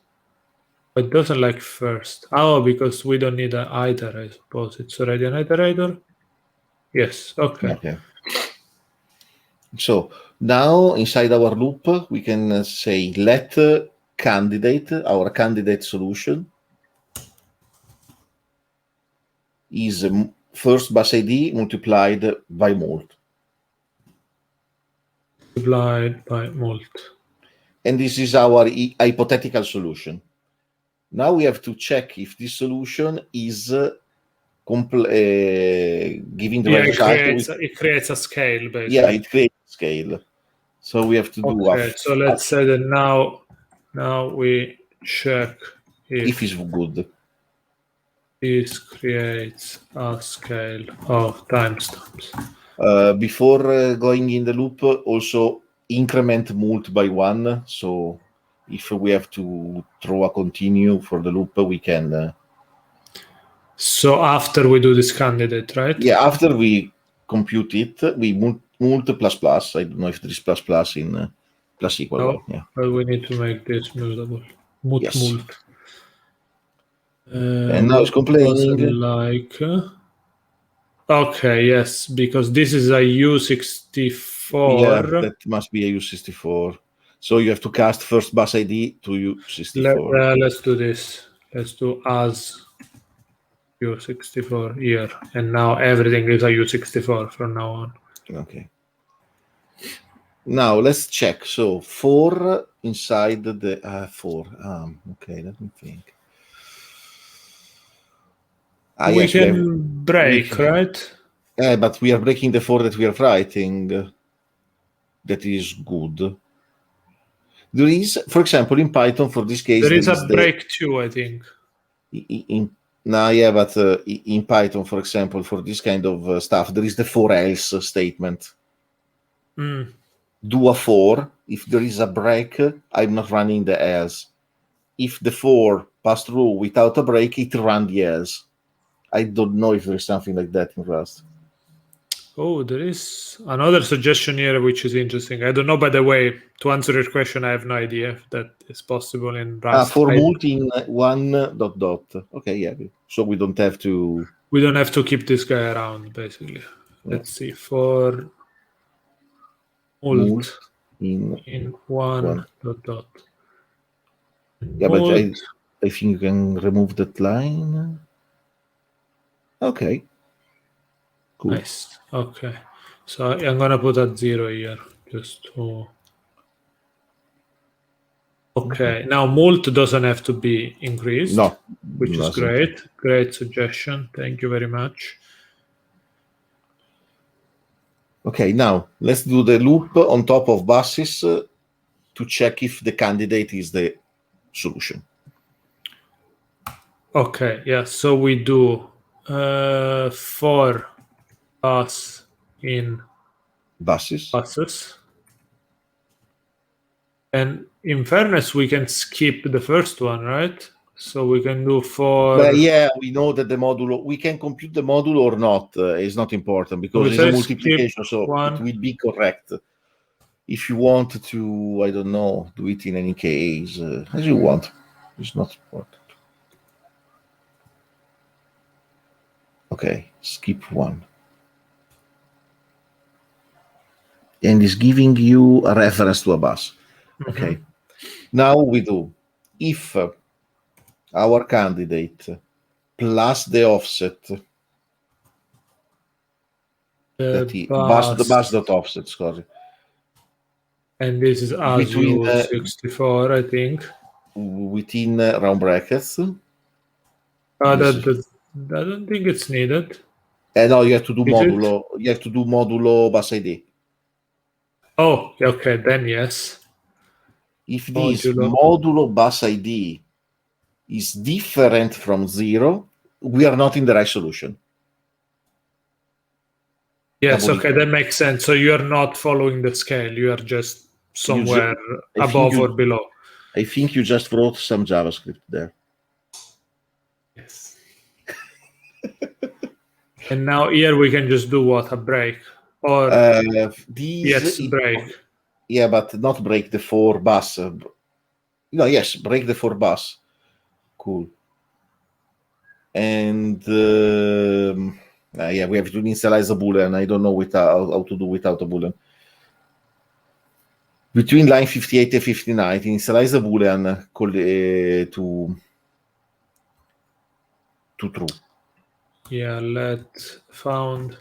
But it doesn't like first. Oh, because we don't need an iter, I suppose. It's already an iterator. Yes. Okay. So now inside our loop, we can say let candidate, our candidate solution, is first bus ID multiplied by mult. Multiplied by mult. And this is our hypothetical solution. Now we have to check if this solution is giving the right result. It creates a scale, basically. Yeah, it creates a scale. So we have to do. Okay, so let's say that now we check if it's good. This creates a scale of timestamps. Before going in the loop, also increment mult by 1. So if we have to throw a continue for the loop, we can. So after we do this candidate, right? Yeah, after we compute it, we mult plus plus. I don't know if there is plus plus in plus equal. No, Well, yeah. but we need to make this mutable. Mult. Yes. And now it's complaining. Like. Okay, yes, because this is a U64. Yeah, that must be a U64. So you have to cast first bus ID to U64. Let's do this. Let's do as U64 here. And now everything is a U64 from now on. Okay. Now let's check. So 4 inside the 4. Okay, let me think. We can break, right? Yeah, but we are breaking the 4 that we are writing. That is good. There is, for example, in Python, for this case, there is a break too, I think. But in Python, for example, for this kind of stuff, there is the for else statement. Do a for. If there is a break, I'm not running the else. If the for pass through without a break, it runs the else. I don't know if there's something like that in Rust. Oh, there is another suggestion here, which is interesting. I don't know, by the way, to answer your question, I have no idea if that is possible in Rust. For multi in 1 ... Okay, yeah. So we don't have to... We don't have to keep this guy around, basically. Yeah. Let's see. For mult in 1 ... Yeah, but I think you can remove that line. Okay. Cool. Nice. Okay. So I'm going to put a 0 here just to... Okay. Now mult doesn't have to be increased. No. Which is great. Great suggestion. Thank you very much. Okay, now let's do the loop on top of buses to check if the candidate is the solution. Okay, yeah, so we do for bus in buses. And in fairness, we can skip the first one, right? So we can do for... Well, yeah, we know that the modulo, we can compute the modulo or not. It's not important because it's a multiplication, so it will be correct. If you want to, I don't know, do it in any case, as you want. It's not important. Okay, skip 1. And it's giving you a reference to a bus. Okay. Now we do if our candidate plus the offset bus.offset, sorry. And this is as U64, I think. Within round brackets. I don't think it's needed. No, you have to do modulo. You have to do modulo bus ID. Oh, okay, then yes. If this modulo bus ID is different from 0, we are not in the right solution. Yes, okay, that makes sense. So you are not following the scale. You are just somewhere above or below. I think you just wrote some JavaScript there. Yes. And now here we can just do what? A break? Or break. Yeah, but not break the for bus. No, yes, break the for bus. Cool. And yeah, we have to initialize a boolean. I don't know how to do without a boolean. Between line 58 and 59, initialize a boolean to true. Yeah, let found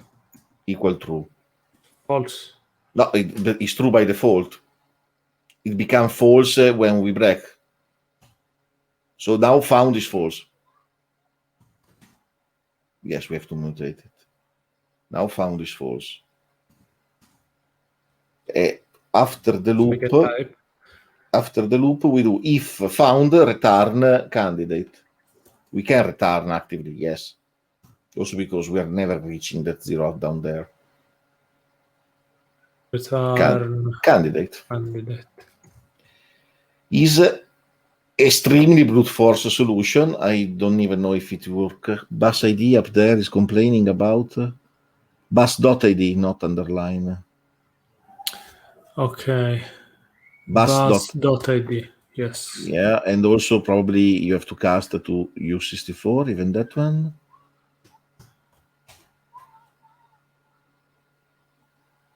equal true. False. No, it's true by default. It becomes false when we break. So now found is false. Yes, we have to mutate it. Now found is false. After the loop, we do if found return candidate. We can return actively, yes. Also because we are never reaching that 0 down there. return candidate. Is extremely brute force solution. I don't even know if it works. Bus ID up there is complaining about bus.id, not underline. Okay. Bus.id. Yes. Yeah, and also probably you have to cast to U64, even that one.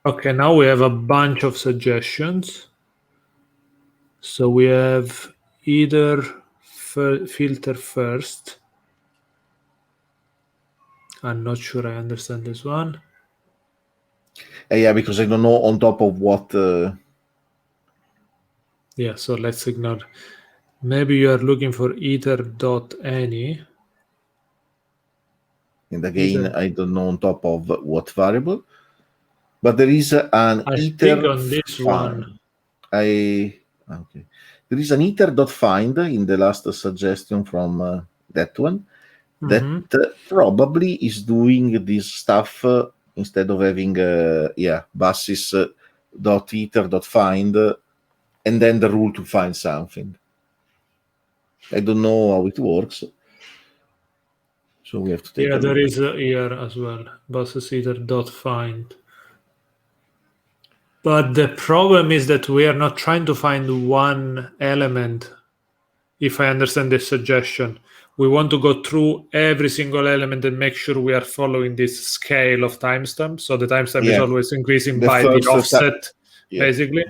Okay, now we have a bunch of suggestions. So we have either filter first. I'm not sure I understand this one. Yeah, because I don't know on top of what. Yeah, so let's ignore. Maybe you are looking for ether.any. And again, I don't know on top of what variable. But there is an ether on this find. one. Okay. There is an ether.find in the last suggestion from that one that probably is doing this stuff instead of having buses dot ether dot find and then the rule to find something. I don't know how it works, so we have to take a look. There is here as well, buses ether dot find. But the problem is that we are not trying to find one element. If I understand this suggestion, we want to go through every single element and make sure we are following this scale of timestamp. So the timestamp is always increasing by the offset, basically.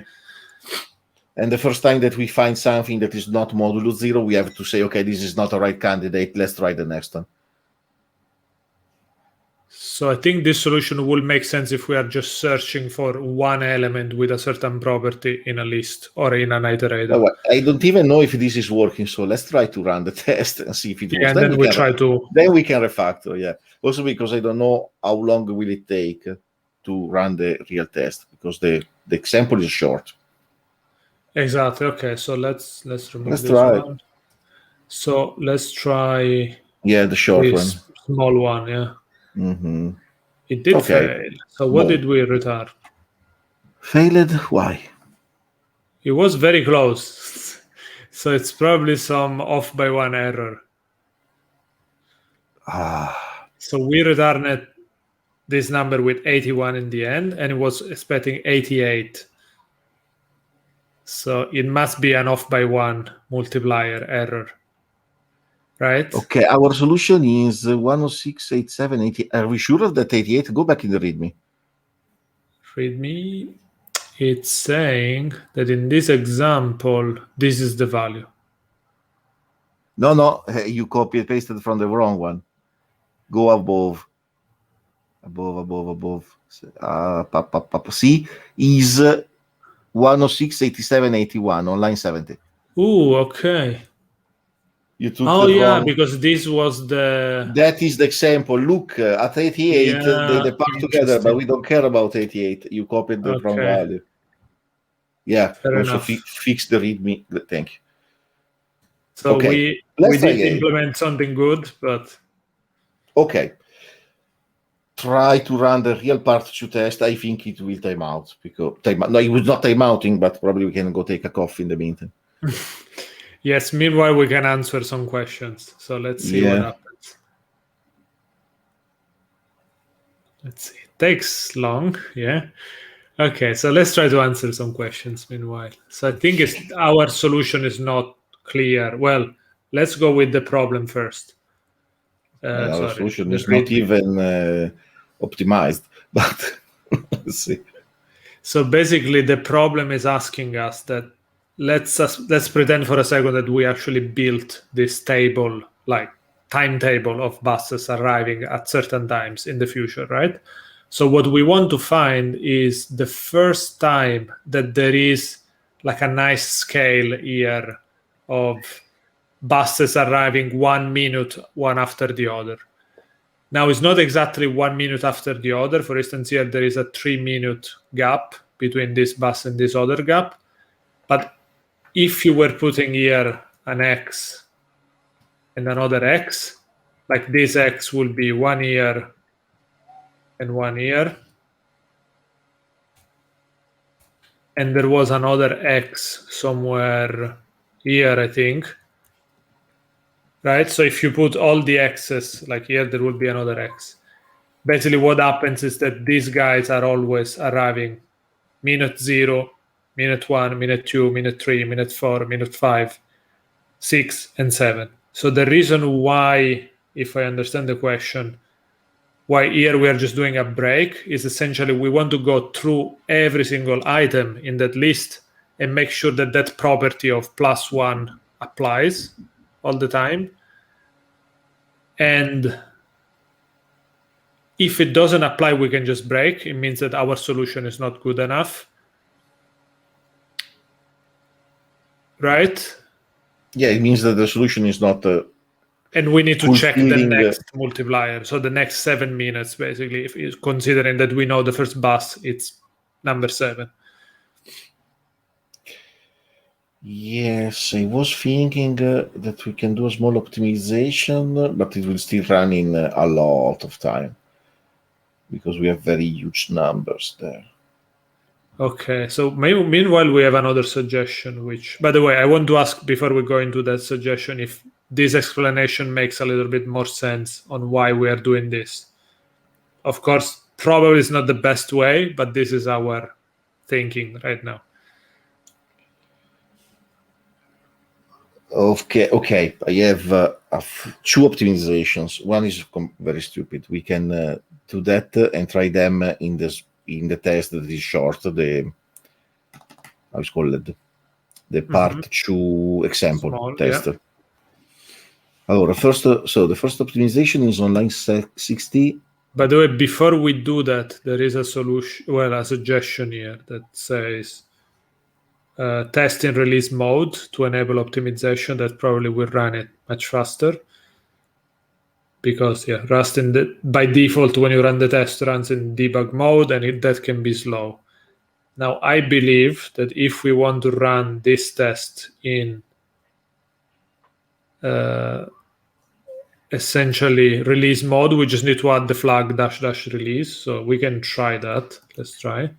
And the first time that we find something that is not modulo 0, we have to say, okay, this is not a right candidate. Let's try the next one. So I think this solution will make sense if we are just searching for one element with a certain property in a list or in an iterator. Well, I don't even know if this is working, so let's try to run the test and see if it works. And then we try to... Then we can refactor, yeah. Also because I don't know how long will it take to run the real test, because the example is short. Exactly. Okay, so let's remove this one. So let's try... Yeah, the short one. Small one, yeah. Mm-hmm. It did fail. So what did we return? Failed? Why? It was very close. So it's probably some off by one error. So we returned this number with 81 in the end, and it was expecting 88. So it must be an off by one multiplier error. Right? Okay, our solution is 106.87.80. Are we sure of that 88? Go back in the README. README, it's saying that in this example, this is the value. No, you copy and pasted from the wrong one. Go above. Above. See, is 106.87.81 on line 70. Ooh, okay. You took the wrong... because this was the... That is the example. Look, at 88, they part together, but we don't care about 88. You copied the wrong value. Yeah, fair also fix the README. Thank you. So we did implement something good, but... Okay. Try to run the real part 2 test. I think it will time out. No, it was not time outing, but probably we can go take a coffee in the meantime. Yes, meanwhile we can answer some questions. So let's see what happens. Let's see. It takes long, yeah. Okay, so let's try to answer some questions meanwhile. So I think our solution is not clear. Well, let's go with the problem first. Our solution is not even optimized, but let's see. So basically the problem is asking us that let's pretend for a second that we actually built this table, like timetable of buses arriving at certain times in the future, right? So what we want to find is the first time that there is like a nice scale here of buses arriving 1 minute, one after the other. Now, it's not exactly 1 minute after the other. For instance, here there is a 3-minute gap between this bus and this other gap. But if you were putting here an X and another X, like this X will be 1 year and 1 year. and there was another X somewhere here, I think. Right? So if you put all the X's, like here, there will be another X. Basically, what happens is that these guys are always arriving minute 0, minute 1, minute 2, minute 3, minute 4, minute 5, 6, and 7. So the reason why, if I understand the question, why here we are just doing a break is essentially we want to go through every single item in that list and make sure that that property of +1 applies all the time. And if it doesn't apply, we can just break. It means that our solution is not good enough. Right? Yeah, it means that the solution is not and we need to check the fulfilling, next multiplier. So the next 7 minutes, basically, if considering that we know the first bus, it's number 7. Yes, I was thinking that we can do a small optimization, but it will still run in a lot of time because we have very huge numbers there. Okay, so meanwhile, we have another suggestion, which, by the way, I want to ask before we go into that suggestion if this explanation makes a little bit more sense on why we are doing this. Of course, probably it's not the best way, but this is our thinking right now. Okay. I have 2 optimizations. One is very stupid. We can do that and try them in the test that is short. The how is called the part 2 example Small, test. yeah. Allora, the first optimization is on line 60. By the way, before we do that, there is a solution, well, a suggestion here that says test in release mode to enable optimization. That probably will run it much faster. Because Rust by default, when you run the test, runs in debug mode, and that can be slow. Now, I believe that if we want to run this test in essentially release mode, we just need to add the flag -- release. So we can try that. Let's try.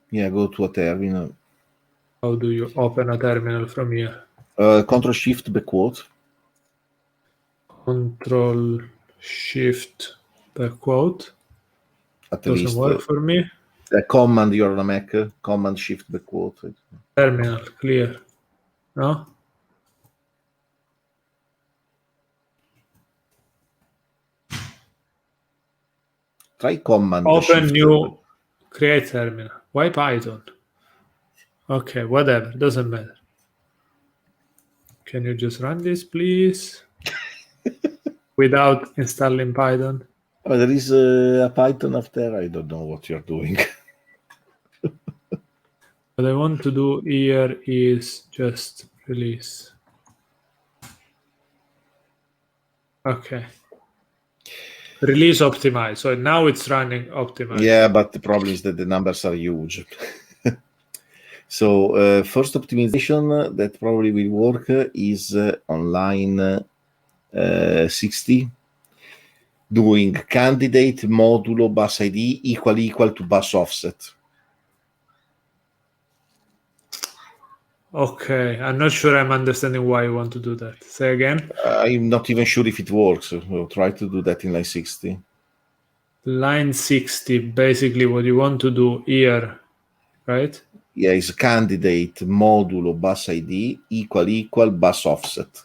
Yeah, go to a terminal. How do you open a terminal from here? Control Shift backquote. Control Shift backquote. Doesn't work for me. Command, you're on a Mac. Command Shift backquote. Terminal clear. No. Try Command. Open new. Create terminal. Why Python? Okay, whatever. Doesn't matter. Can you just run this, please? Without installing Python? Oh, there is a Python up there. I don't know what you're doing. What I want to do here is just release. Okay. Release optimize. So now it's running optimize. Yeah, but the problem is that the numbers are huge. So first optimization that probably will work is on line 60, doing candidate modulo bus ID equal to bus offset. Okay, I'm not sure I'm understanding why you want to do that. Say again. I'm not even sure if it works. We'll try to do that in line 60. Line 60, basically what you want to do here, right? Yeah, is candidate modulo bus ID equal bus offset.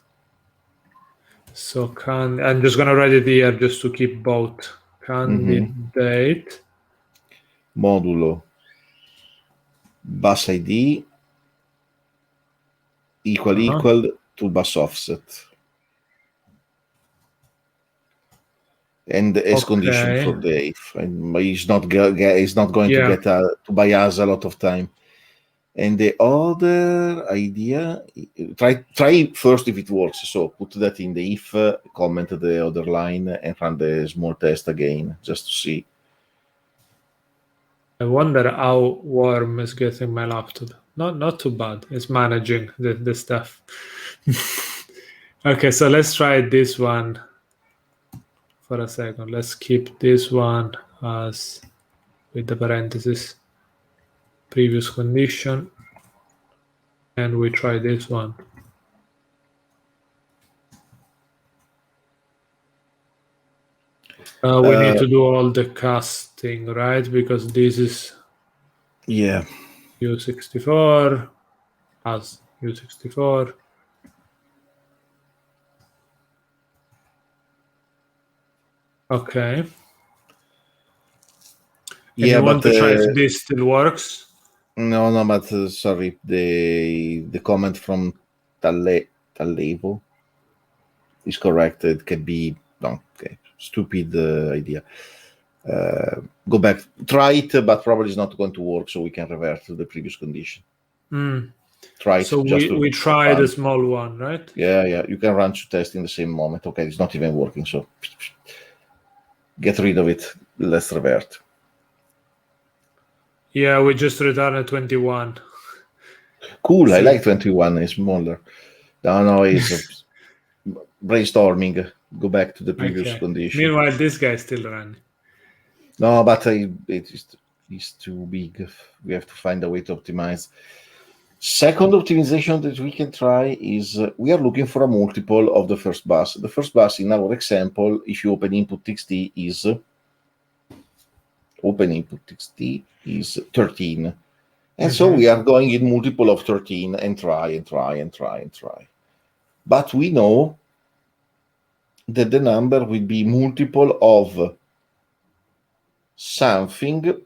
So I'm just gonna write it here just to keep both. Candidate modulo bus ID equal to bus offset. And as condition for the if. He's not going to get to buy us a lot of time. And the other idea, try first if it works. So put that in the if, comment the other line, and run the small test again, just to see. I wonder how warm is getting my laptop. Not too bad. It's managing the stuff. Okay, so let's try this one for a second. Let's keep this one as with the parentheses. previous condition, and we try this one. We need to do all the casting, right? Because this is U64 as U64. Okay. And you want to try if this still works? No, but sorry, the comment from Tallevo is correct. It can be stupid idea. Go back, try it, but probably it's not going to work, so we can revert to the previous condition. Try it. So we tried a small one, right? Yeah. You can run to test in the same moment. Okay, it's not even working, so get rid of it. Let's revert. Yeah, we just returned 21. Cool, so, I like 21. It's smaller. No, it's brainstorming. Go back to the previous condition. Meanwhile, this guy is still running. No, but it's too big. We have to find a way to optimize. Second optimization that we can try is we are looking for a multiple of the first bus. The first bus in our example, if you open input.txt, is 13. And so we are going in multiple of 13 and try. But we know that the number will be multiple of something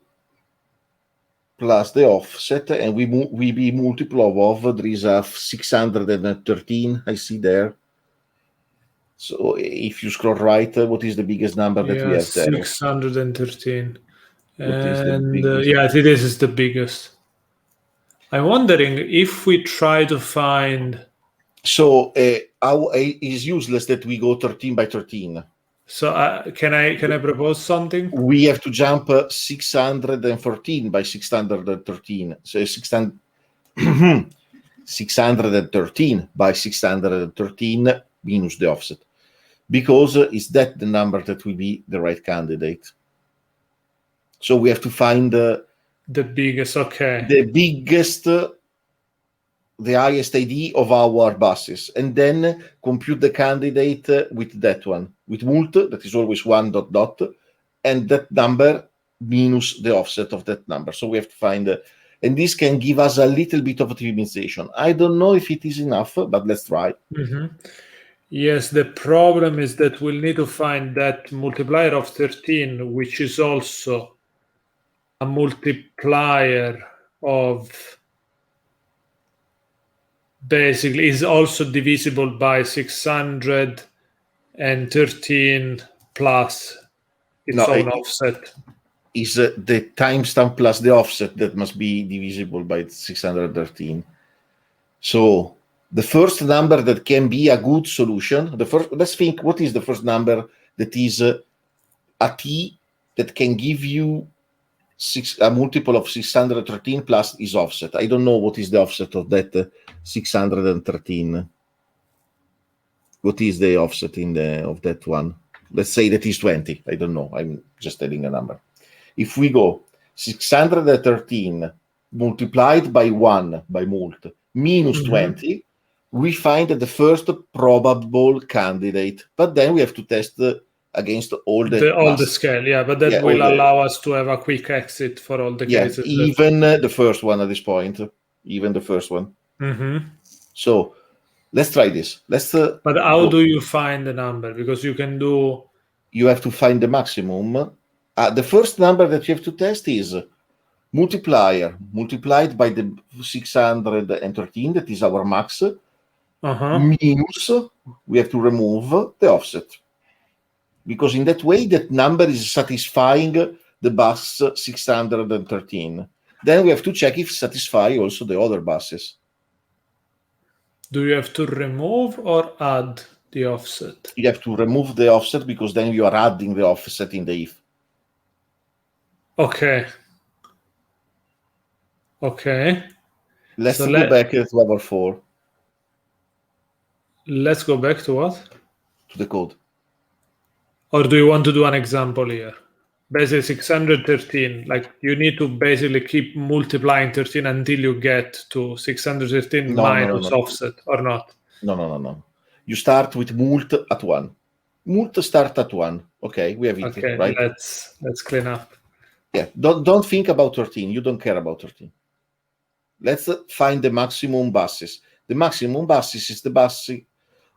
plus the offset, and we be multiple of there is a 613. I see there. So if you scroll right, what is the biggest number that we have there? 613. And I think this is the biggest. I'm wondering if we try to find. So it's useless that we go 13 by 13. So can I propose something? We have to jump 614 by 613. So 613 by 613 minus the offset, because is that the number that will be the right candidate. So we have to find the biggest. Okay. The biggest. The highest ID of our buses, and then compute the candidate with that one, with mult, that is always 1 ... and that number minus the offset of that number. So we have to find, and this can give us a little bit of optimization. I don't know if it is enough, but let's try. Yes, the problem is that we'll need to find that multiplier of 13, which is also a multiplier of basically is also divisible by 613 plus its own offset. Is the timestamp plus the offset that must be divisible by 613. So the first number that can be a good solution, let's think, what is the first number that is a t that can give you a multiple of 613 plus is offset? I don't know what is the offset of that 613. What is the offset of that one? Let's say that is 20. I don't know. I'm just telling a number. If we go 613 multiplied by 1 by mult minus 20, we find the first probable candidate. But then we have to test against all the scale, but that will allow us to have a quick exit for all the cases. Even the first one at this point, even the first one. So let's try this. But how do you find the number? Because you can do. You have to find the maximum. The first number that you have to test is multiplier multiplied by the 613, that is our max, minus, we have to remove the offset. Because in that way, that number is satisfying the bus 613. Then we have to check if it satisfies also the other buses. Do you have to remove or add the offset? You have to remove the offset, because then you are adding the offset in the if. Okay. Let's go back to our 4. Let's go back to what? To the code. Or do you want to do an example here? basically 613. Like you need to basically keep multiplying 13 until you get to 613 minus offset, or not? No. You start with mult at 1. Mult start at 1. Okay, we have it. Okay, right? let's clean up. Yeah, don't think about 13. You don't care about 13. Let's find the maximum buses. The maximum buses is the bus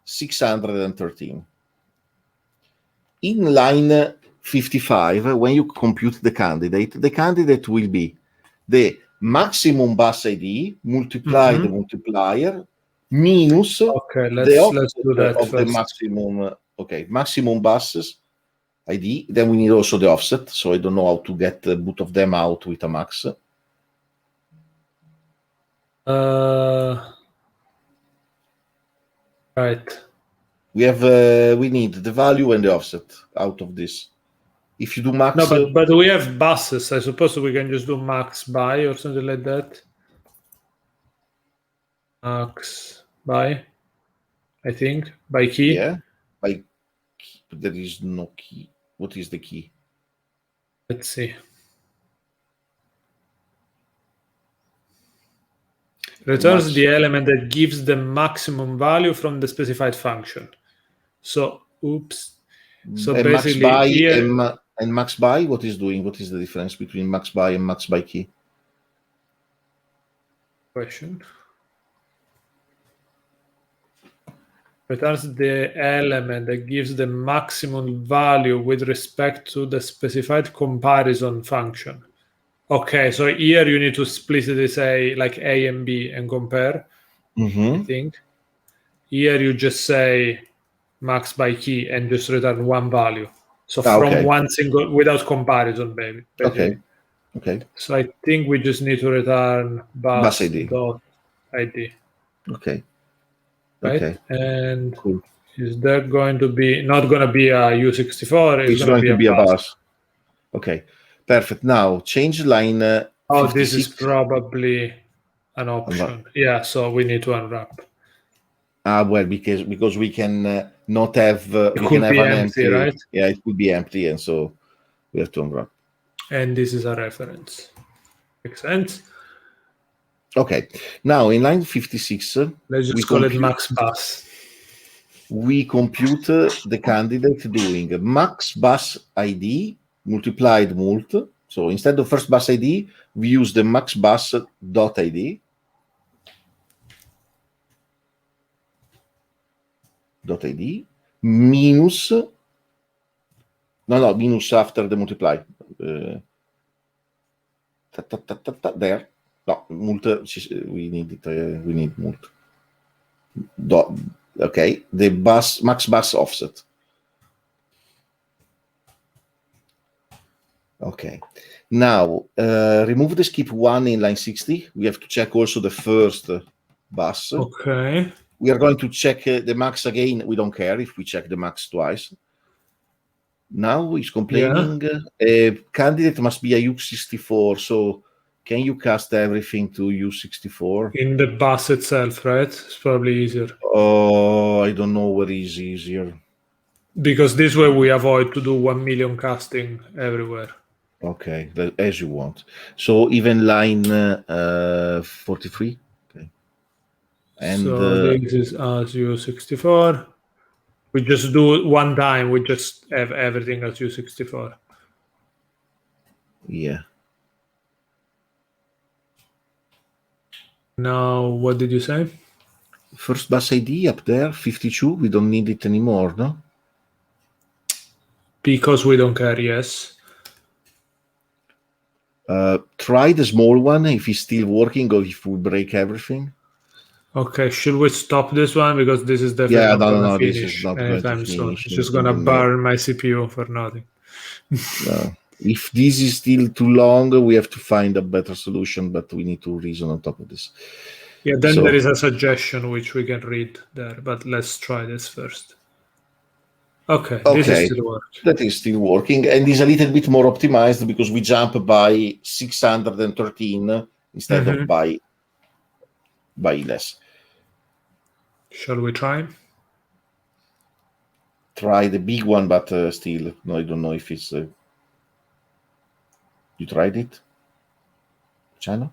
613. In line 55, when you compute the candidate will be the maximum bus ID multiplied the multiplier minus let's do that of first. the maximum. Maximum buses ID. Then we need also the offset. So I don't know how to get both of them out with a max. Right. We need the value and the offset out of this. If you do max, no, but we have buses. I suppose we can just do max by or something like that. Max by, I think, by key. Yeah, by key, but there is no key. What is the key? Let's see. Returns the element that gives the maximum value from the specified function. So, oops. So and basically, max by here, and max by, what is doing? What is the difference between max by and max by key? Question. Returns the element that gives the maximum value with respect to the specified comparison function. Okay, so here you need to explicitly say like A and B and compare. I think. Here you just say max by key and just return one value. So from one single, without comparison, baby. Okay. So I think we just need to return bus ID. dot ID. Okay. Right? Okay. And cool. Is there going to be not going to be a U64? It's going to be a bus. Okay. Perfect. Now change line. 56. This is probably an option. Yeah. So we need to unwrap. Well, because we can not have we can have an empty, right? Yeah, it could be empty, and so we have to unwrap. And this is a reference. Makes sense. Okay. Now in line 56, let's just call it max bus. We compute the candidate doing max bus ID multiplied mult. So instead of first bus ID, we use the max bus dot ID. Minus minus after the multiply. There. No, mult. We need it. We need mult. Okay, the max bus offset. Okay. Now remove the skip 1 in line 60. We have to check also the first bus. Okay. We are going to check the max again. We don't care if we check the max twice. Now he's complaining candidate must be a U64. So can you cast everything to U64? In the bus itself, right? It's probably easier. Oh, I don't know what is easier. Because this way we avoid to do 1 million casting everywhere. Okay, as you want. So even line 43. Okay. And so this is as U64. We just do one time. We just have everything as U64. Yeah. Now, what did you say? First bus ID up there, 52. We don't need it anymore, no? Because we don't care, yes. Try the small one if it's still working or if we break everything. Okay, should we stop this one? Because this is definitely not going to finish this is not going to finish. soon. It's just going to burn my CPU for nothing. If this is still too long, we have to find a better solution, but we need to reason on top of this. Yeah, then there is a suggestion which we can read there, but let's try this first. Okay, this is still working. That is still working, and is a little bit more optimized because we jump by 613 instead of by less. Shall we try? Try the big one, but still, no, I don't know if it's. You tried it, China?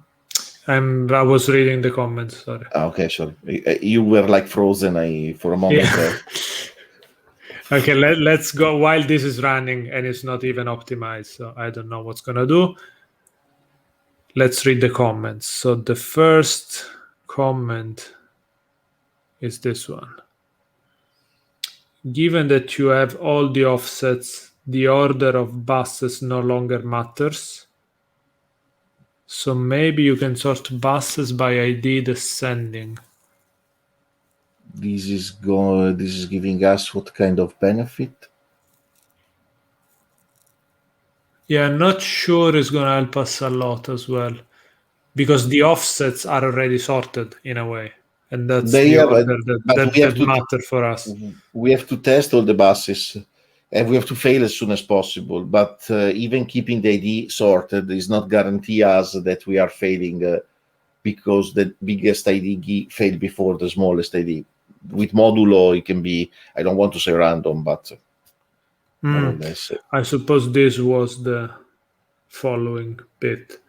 I was reading the comments. Sorry. Okay, sorry. You were like frozen for a moment there. Okay, let's go while this is running and it's not even optimized. So I don't know what's gonna do. Let's read the comments. So the first comment is this one. Given that you have all the offsets, the order of buses no longer matters. So maybe you can sort buses by ID descending. This is giving us what kind of benefit? Yeah, I'm not sure it's going to help us a lot as well, because the offsets are already sorted in a way, and that's the order that matter for us. We have to test all the buses, and we have to fail as soon as possible. But even keeping the ID sorted is not guarantee us that we are failing because the biggest ID failed before the smallest ID. With modulo, it can be, I don't want to say random, but more or less. I suppose this was the following bit.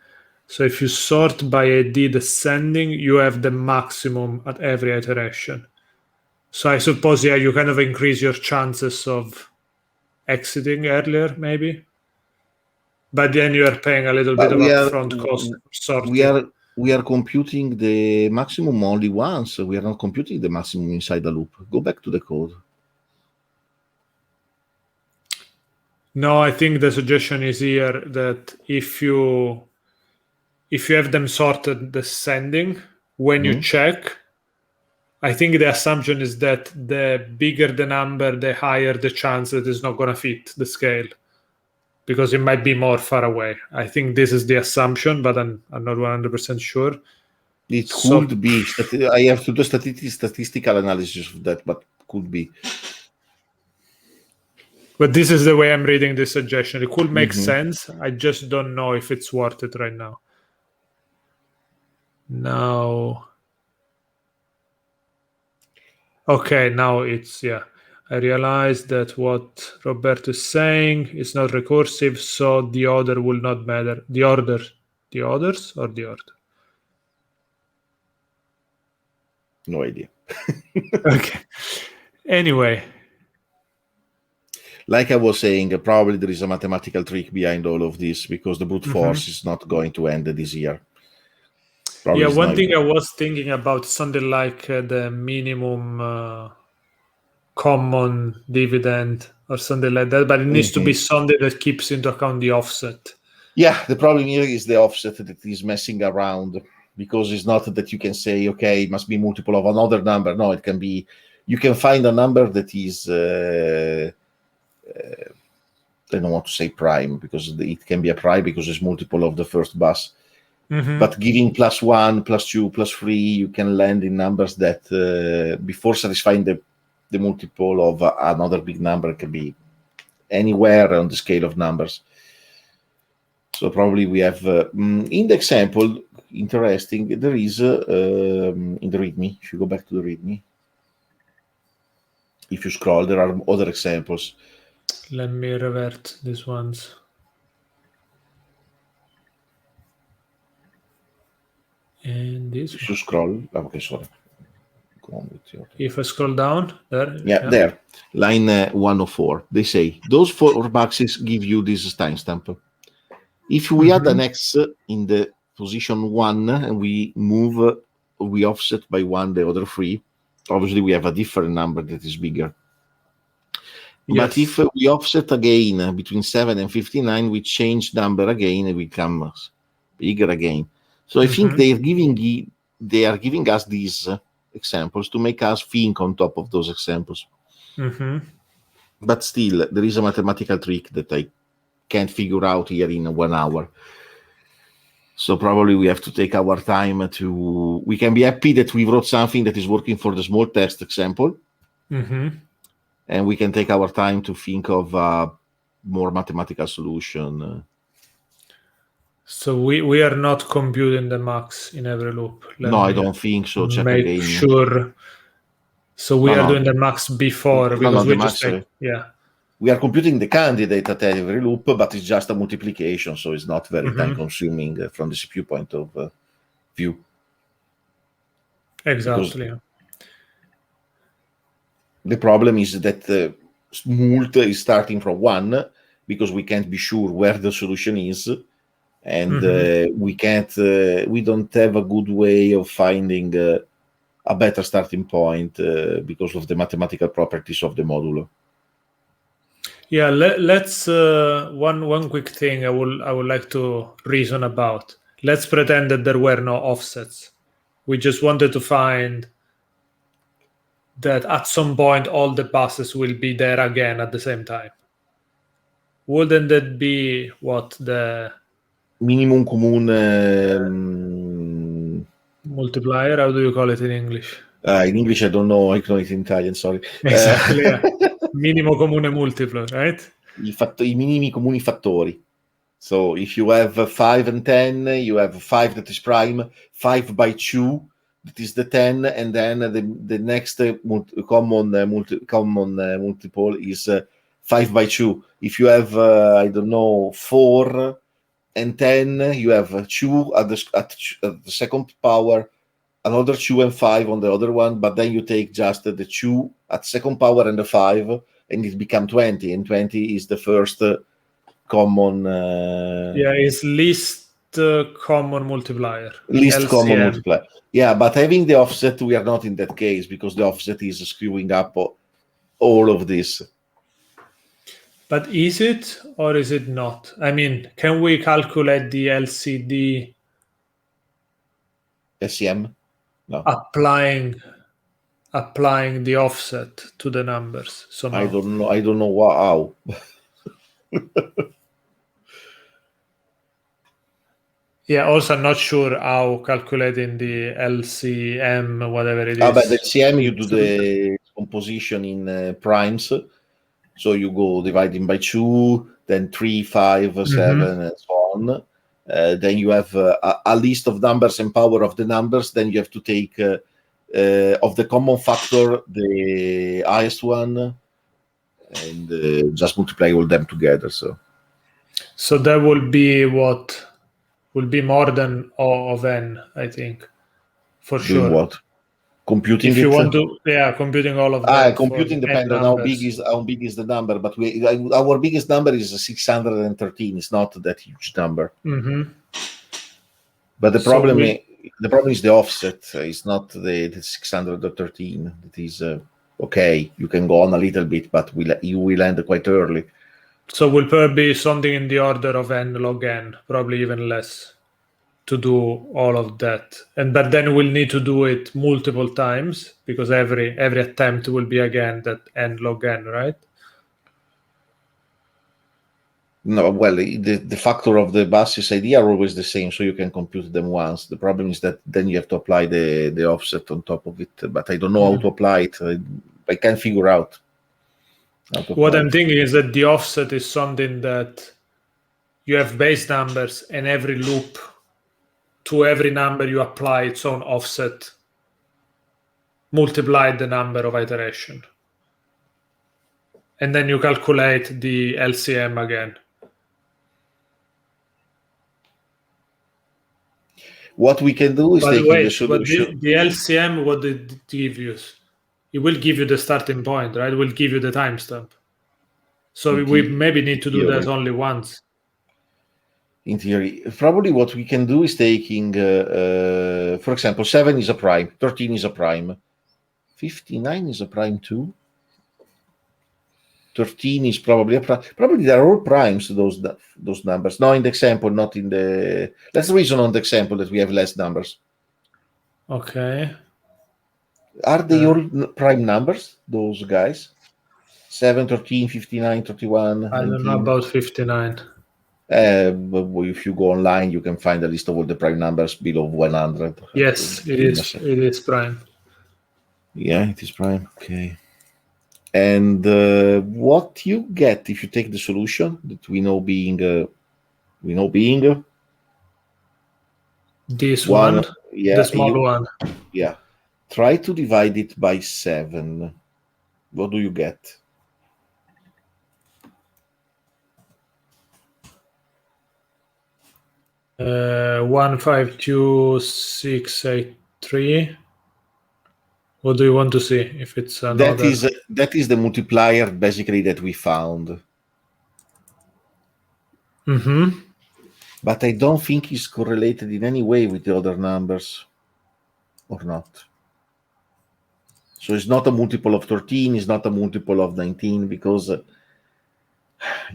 So if you sort by ID descending, you have the maximum at every iteration. So I suppose, yeah, you kind of increase your chances of exiting earlier, maybe. But then you are paying a little bit of upfront cost for sorting. We are computing the maximum only once. We are not computing the maximum inside the loop. Go back to the code. No, I think the suggestion is here that if you have them sorted descending, when you check, I think the assumption is that the bigger the number, the higher the chance that it's not going to fit the scale, because it might be more far away. I think this is the assumption, but I'm not 100% sure. It could be. I have to do statistical analysis of that, but could be. But this is the way I'm reading this suggestion. It could make sense. I just don't know if it's worth it right now. Now, okay, now it's, yeah. I realized that what Roberto is saying is not recursive, so the order will not matter. The orders or the order? No idea. Okay. Anyway. Like I was saying, probably there is a mathematical trick behind all of this because the brute force is not going to end this year. Probably yeah, one thing I was thinking about something like the minimum common dividend or something like that, but it needs to be something that keeps into account the offset. Yeah, the problem here is the offset that is messing around, because it's not that you can say, okay, it must be multiple of another number. No, it can be, you can find a number that is, I don't want to say prime, because it can be a prime because it's multiple of the first bus. But giving +1, +2, +3, you can land in numbers that before satisfying the multiple of another big number can be anywhere on the scale of numbers. So probably we have, in the example, interesting, there is, in the Readme, if you go back to the Readme, if you scroll, there are other examples. Let me revert these ones. And this if you scroll, okay, sorry. Go on with your... If I scroll down, there. Yeah, there, line 104, they say, those 4 boxes give you this timestamp. If we add an X in the position 1 and we move, we offset by 1 the other 3, obviously we have a different number that is bigger. Yes. But if we offset again between 7 and 59, we change number again and becomes bigger again. So I think they are giving us these examples to make us think on top of those examples. But still, there is a mathematical trick that I can't figure out here in 1 hour. So probably we have to take our time to... We can be happy that we wrote something that is working for the small test example. And we can take our time to think of a more mathematical solution. So we are not computing the max in every loop. No, I don't think so. Check make again. Sure. So we are doing the max before, because we just take, yeah. we are computing the candidate at every loop, but it's just a multiplication, so it's not very time-consuming from the CPU point of view. Exactly. Because the problem is that mult is starting from 1, because we can't be sure where the solution is, and we don't have a good way of finding a better starting point because of the mathematical properties of the modulo. Yeah, let's one quick thing I would like to reason about. Let's pretend that there were no offsets. We just wanted to find that at some point all the buses will be there again at the same time. Wouldn't that be what the minimum commune multiplier? How do you call it in English? In English I don't know, I know it in Italian, sorry. Exactly, yeah. Minimo comune multiplo, right? I minimi comuni fattori. So if you have 5 and 10, you have 5 that is prime, 5 by 2 that is the 10, and then the next common multiple is 5 by 2. If you have, I don't know, 4 and 10, you have 2 at the second power, another 2 and 5 on the other one, but then you take just the 2 at second power and the 5, and it becomes 20, and 20 is the first common is least common multiplier, least LCM. common multiplier. Yeah, but having the offset, we are not in that case, because the offset is screwing up all of this. But is it or is it not? I mean, can we calculate the LCD SEM? No. applying the offset to the numbers? So no. I don't know how. Yeah, also I'm not sure how calculating the LCM, whatever it is. But the LCM, you do the composition in primes. So you go dividing by 2, then 3, 5, 7, and so on. Then you have a list of numbers and power of the numbers. Then you have to take of the common factor the highest one, and just multiply all them together. So that will be what will be more than O of n, I think, for doing sure. What? Computing if you want to, computing all of that. Computing depends on how big is the number, but our biggest number is 613. It's not that huge number. But the problem is the offset. It's not the 613. It is okay. You can go on a little bit, but you will end quite early. So will probably be something in the order of n log n, probably even less, to do all of that. But then we'll need to do it multiple times, because every attempt will be again that n log n, right? No, well, the factor of the buses ID are always the same, so you can compute them once. The problem is that then you have to apply the offset on top of it, but I don't know how to apply it. I can't figure out. What I'm thinking is that the offset is something that you have base numbers, and every loop, to every number you apply its own offset, multiply the number of iteration. And then you calculate the LCM again. What we can do is take the solution. The LCM, what did it give you? It will give you the starting point, right? It will give you the timestamp. So we maybe need to do that only once. In theory, probably what we can do is taking, for example, 7 is a prime, 13 is a prime, 59 is a prime too. 13 is probably a prime. Probably they are all primes, those numbers. No, in the example, not in the... Let's reason on the example that we have less numbers. Okay. Are they all prime numbers, those guys? 7, 13, 59, 31, I don't know about 59. If you go online, you can find a list of all the prime numbers below 100. Yes, it is prime. Yeah, it is prime. Okay. And what you get if you take the solution that we know being this one, yeah, the small one. Yeah. Try to divide it by 7. What do you get? 152683. What do you want to see? If it's another... That is the multiplier basically that we found. But I don't think it's correlated in any way with the other numbers, or not. So it's not a multiple of 13, it's not a multiple of 19, because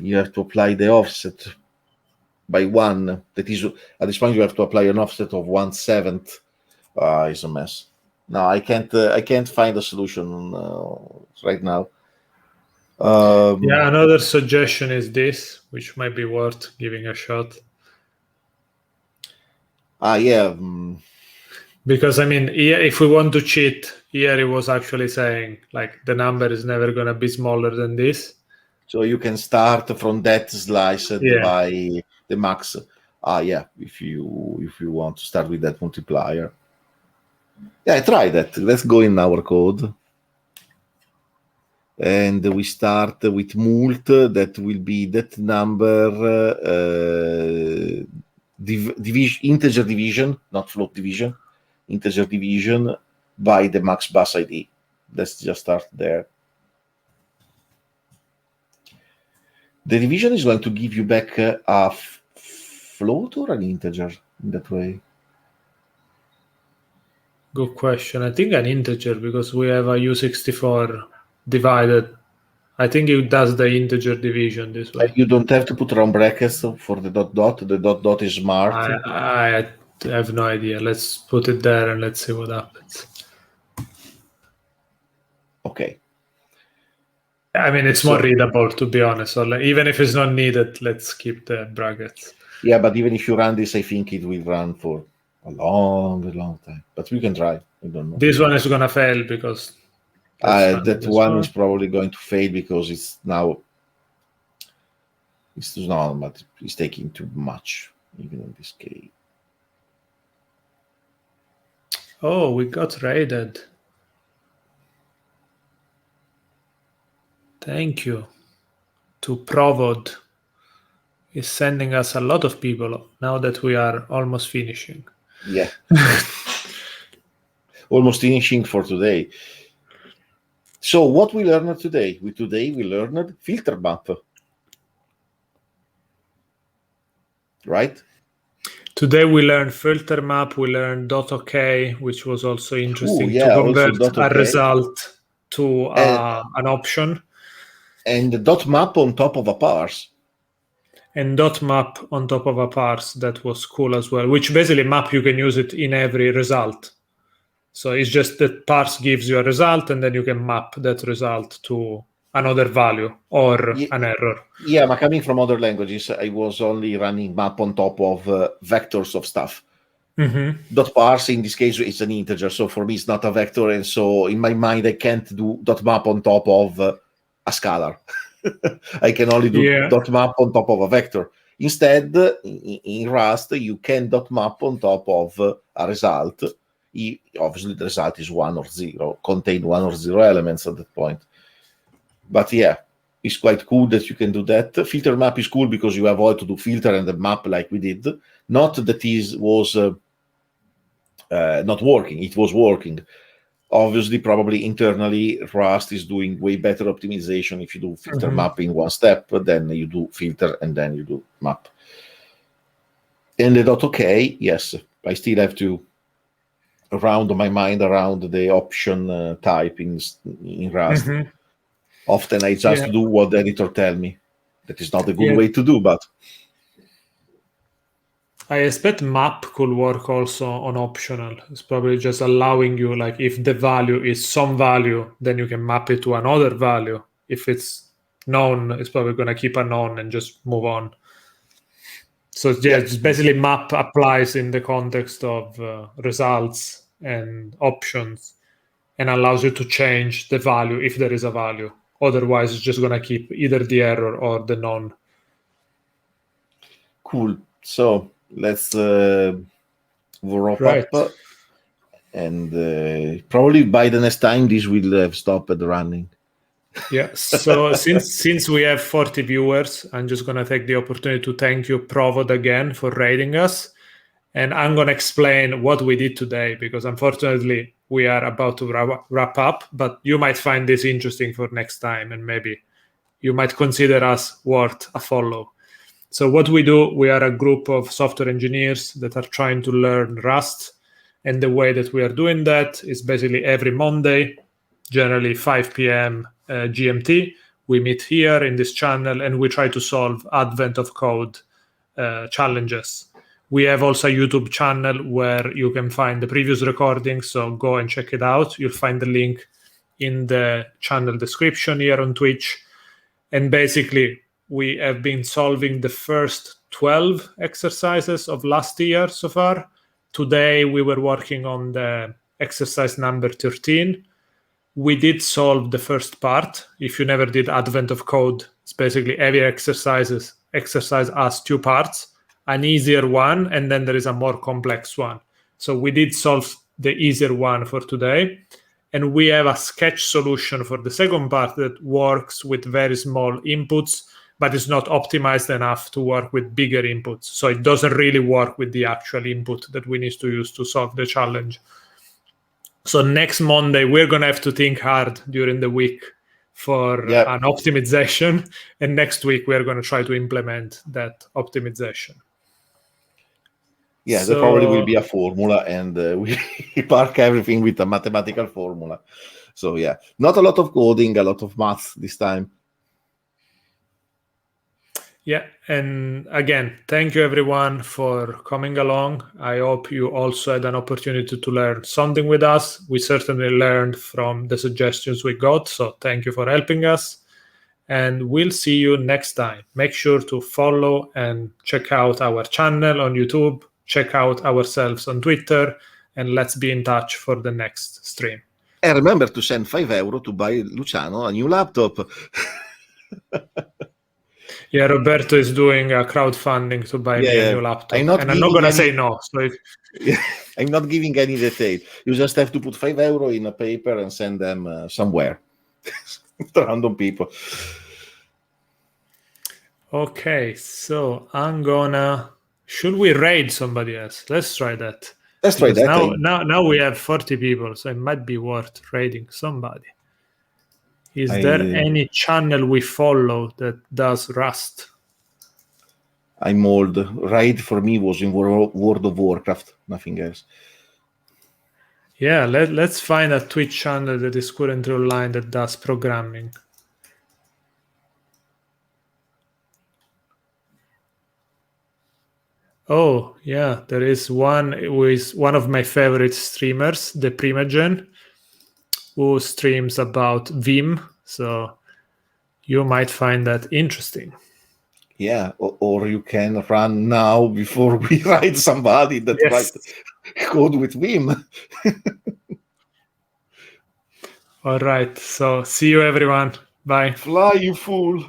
you have to apply the offset by 1. That is, at this point, you have to apply an offset of 1/7. It's a mess. No, I can't find a solution right now. Another suggestion is this, which might be worth giving a shot. Because I mean, if we want to cheat, here it was actually saying like the number is never going to be smaller than this. So you can start from that sliced by the max. If you want to start with that multiplier. Yeah, try that. Let's go in our code. And we start with mult. That will be that number, integer division, not float division, integer division by the max bus ID. Let's just start there. The division is going to give you back a float or an integer in that way? Good question. I think an integer, because we have a U64 divided. I think it does the integer division this way. You don't have to put round brackets for the dot. The dot is smart. I have no idea. Let's put it there and let's see what happens. Okay. I mean, it's more readable, to be honest. So even if it's not needed, let's keep the brackets. Yeah, but even if you run this, I think it will run for a long time. But we can try. I don't know. This one is going to fail because... that one is probably going to fail because it's now... It's too small, but it's taking too much, even in this case. Oh, we got raided. Thank you to Provod. Is sending us a lot of people now that we are almost finishing. Yeah. Almost finishing for today. So what we learned today? Today we learned filter map. Right? Today we learned filter map, we learned .ok, which was also interesting to convert a result to an option. And the dot map on top of a parse. And dot map on top of a parse, that was cool as well, which basically map, you can use it in every result. So it's just that parse gives you a result and then you can map that result to another value or an error. Yeah, but coming from other languages, I was only running map on top of vectors of stuff. Dot parse in this case is an integer, so for me it's not a vector, and so in my mind I can't do dot map on top of a scalar. I can only do dot map on top of a vector. Instead, in Rust, you can dot map on top of a result. Obviously, the result is 1 or 0, contain 1 or 0 elements at that point. But yeah, it's quite cool that you can do that. Filter map is cool because you avoid to do filter and the map like we did. Not that it was not working. It was working. Obviously, probably internally, Rust is doing way better optimization if you do filter map in one step, but then you do filter and then you do map. And the .ok, yes, I still have to round my mind around the option type in Rust. Often I just do what the editor tell me. That is not a good way to do, but... I expect map could work also on optional. It's probably just allowing you, like, if the value is some value, then you can map it to another value. If it's known, it's probably going to keep a known and just move on. So it's basically map applies in the context of results and options and allows you to change the value if there is a value. Otherwise, it's just going to keep either the error or the known. Cool. So let's wrap up. And probably by the next time, this will have stopped running. Yeah. So since we have 40 viewers, I'm just gonna take the opportunity to thank you, Provod, again for rating us. And I'm going to explain what we did today, because unfortunately we are about to wrap up, but you might find this interesting for next time, and maybe you might consider us worth a follow. So what we do, we are a group of software engineers that are trying to learn Rust. And the way that we are doing that is basically every Monday, generally 5 p.m. GMT, we meet here in this channel and we try to solve Advent of Code challenges. We have also a YouTube channel where you can find the previous recordings, so go and check it out. You'll find the link in the channel description here on Twitch. And basically, we have been solving the first 12 exercises of last year so far. Today, we were working on the exercise number 13. We did solve the first part. If you never did Advent of Code, it's basically every exercise has two parts, an easier one, and then there is a more complex one. So we did solve the easier one for today. And we have a sketch solution for the second part that works with very small inputs, but it's not optimized enough to work with bigger inputs. So it doesn't really work with the actual input that we need to use to solve the challenge. So next Monday, we're going to have to think hard during the week for an optimization. And next week, we're going to try to implement that optimization. Yeah, there probably will be a formula, and we park everything with a mathematical formula. So yeah, not a lot of coding, a lot of math this time. Yeah, and again, thank you everyone for coming along. I hope you also had an opportunity to learn something with us. We certainly learned from the suggestions we got, so thank you for helping us. And we'll see you next time. Make sure to follow and check out our channel on YouTube, check out ourselves on Twitter, and let's be in touch for the next stream. And remember to send €5 to buy Luciano a new laptop. Yeah, Roberto is doing a crowdfunding to buy me a new laptop. I'm not going to say no. So I'm not giving any detail. You just have to put €5 in a paper and send them somewhere. Random people. Okay, so I'm gonna... Should we raid somebody else? Let's try that. Let's try that. Now we have 40 people, so it might be worth raiding somebody. Is there any channel we follow that does Rust? I'm old. Raid for me was in World of Warcraft, nothing else. Yeah, let's find a Twitch channel that is currently online that does programming. Oh, yeah, there is one who is one of my favorite streamers, the Primagen, who streams about Vim. So you might find that interesting. Yeah, or you can run now before we write somebody that writes code with Vim. All right, so see you everyone. Bye. Fly, you fool.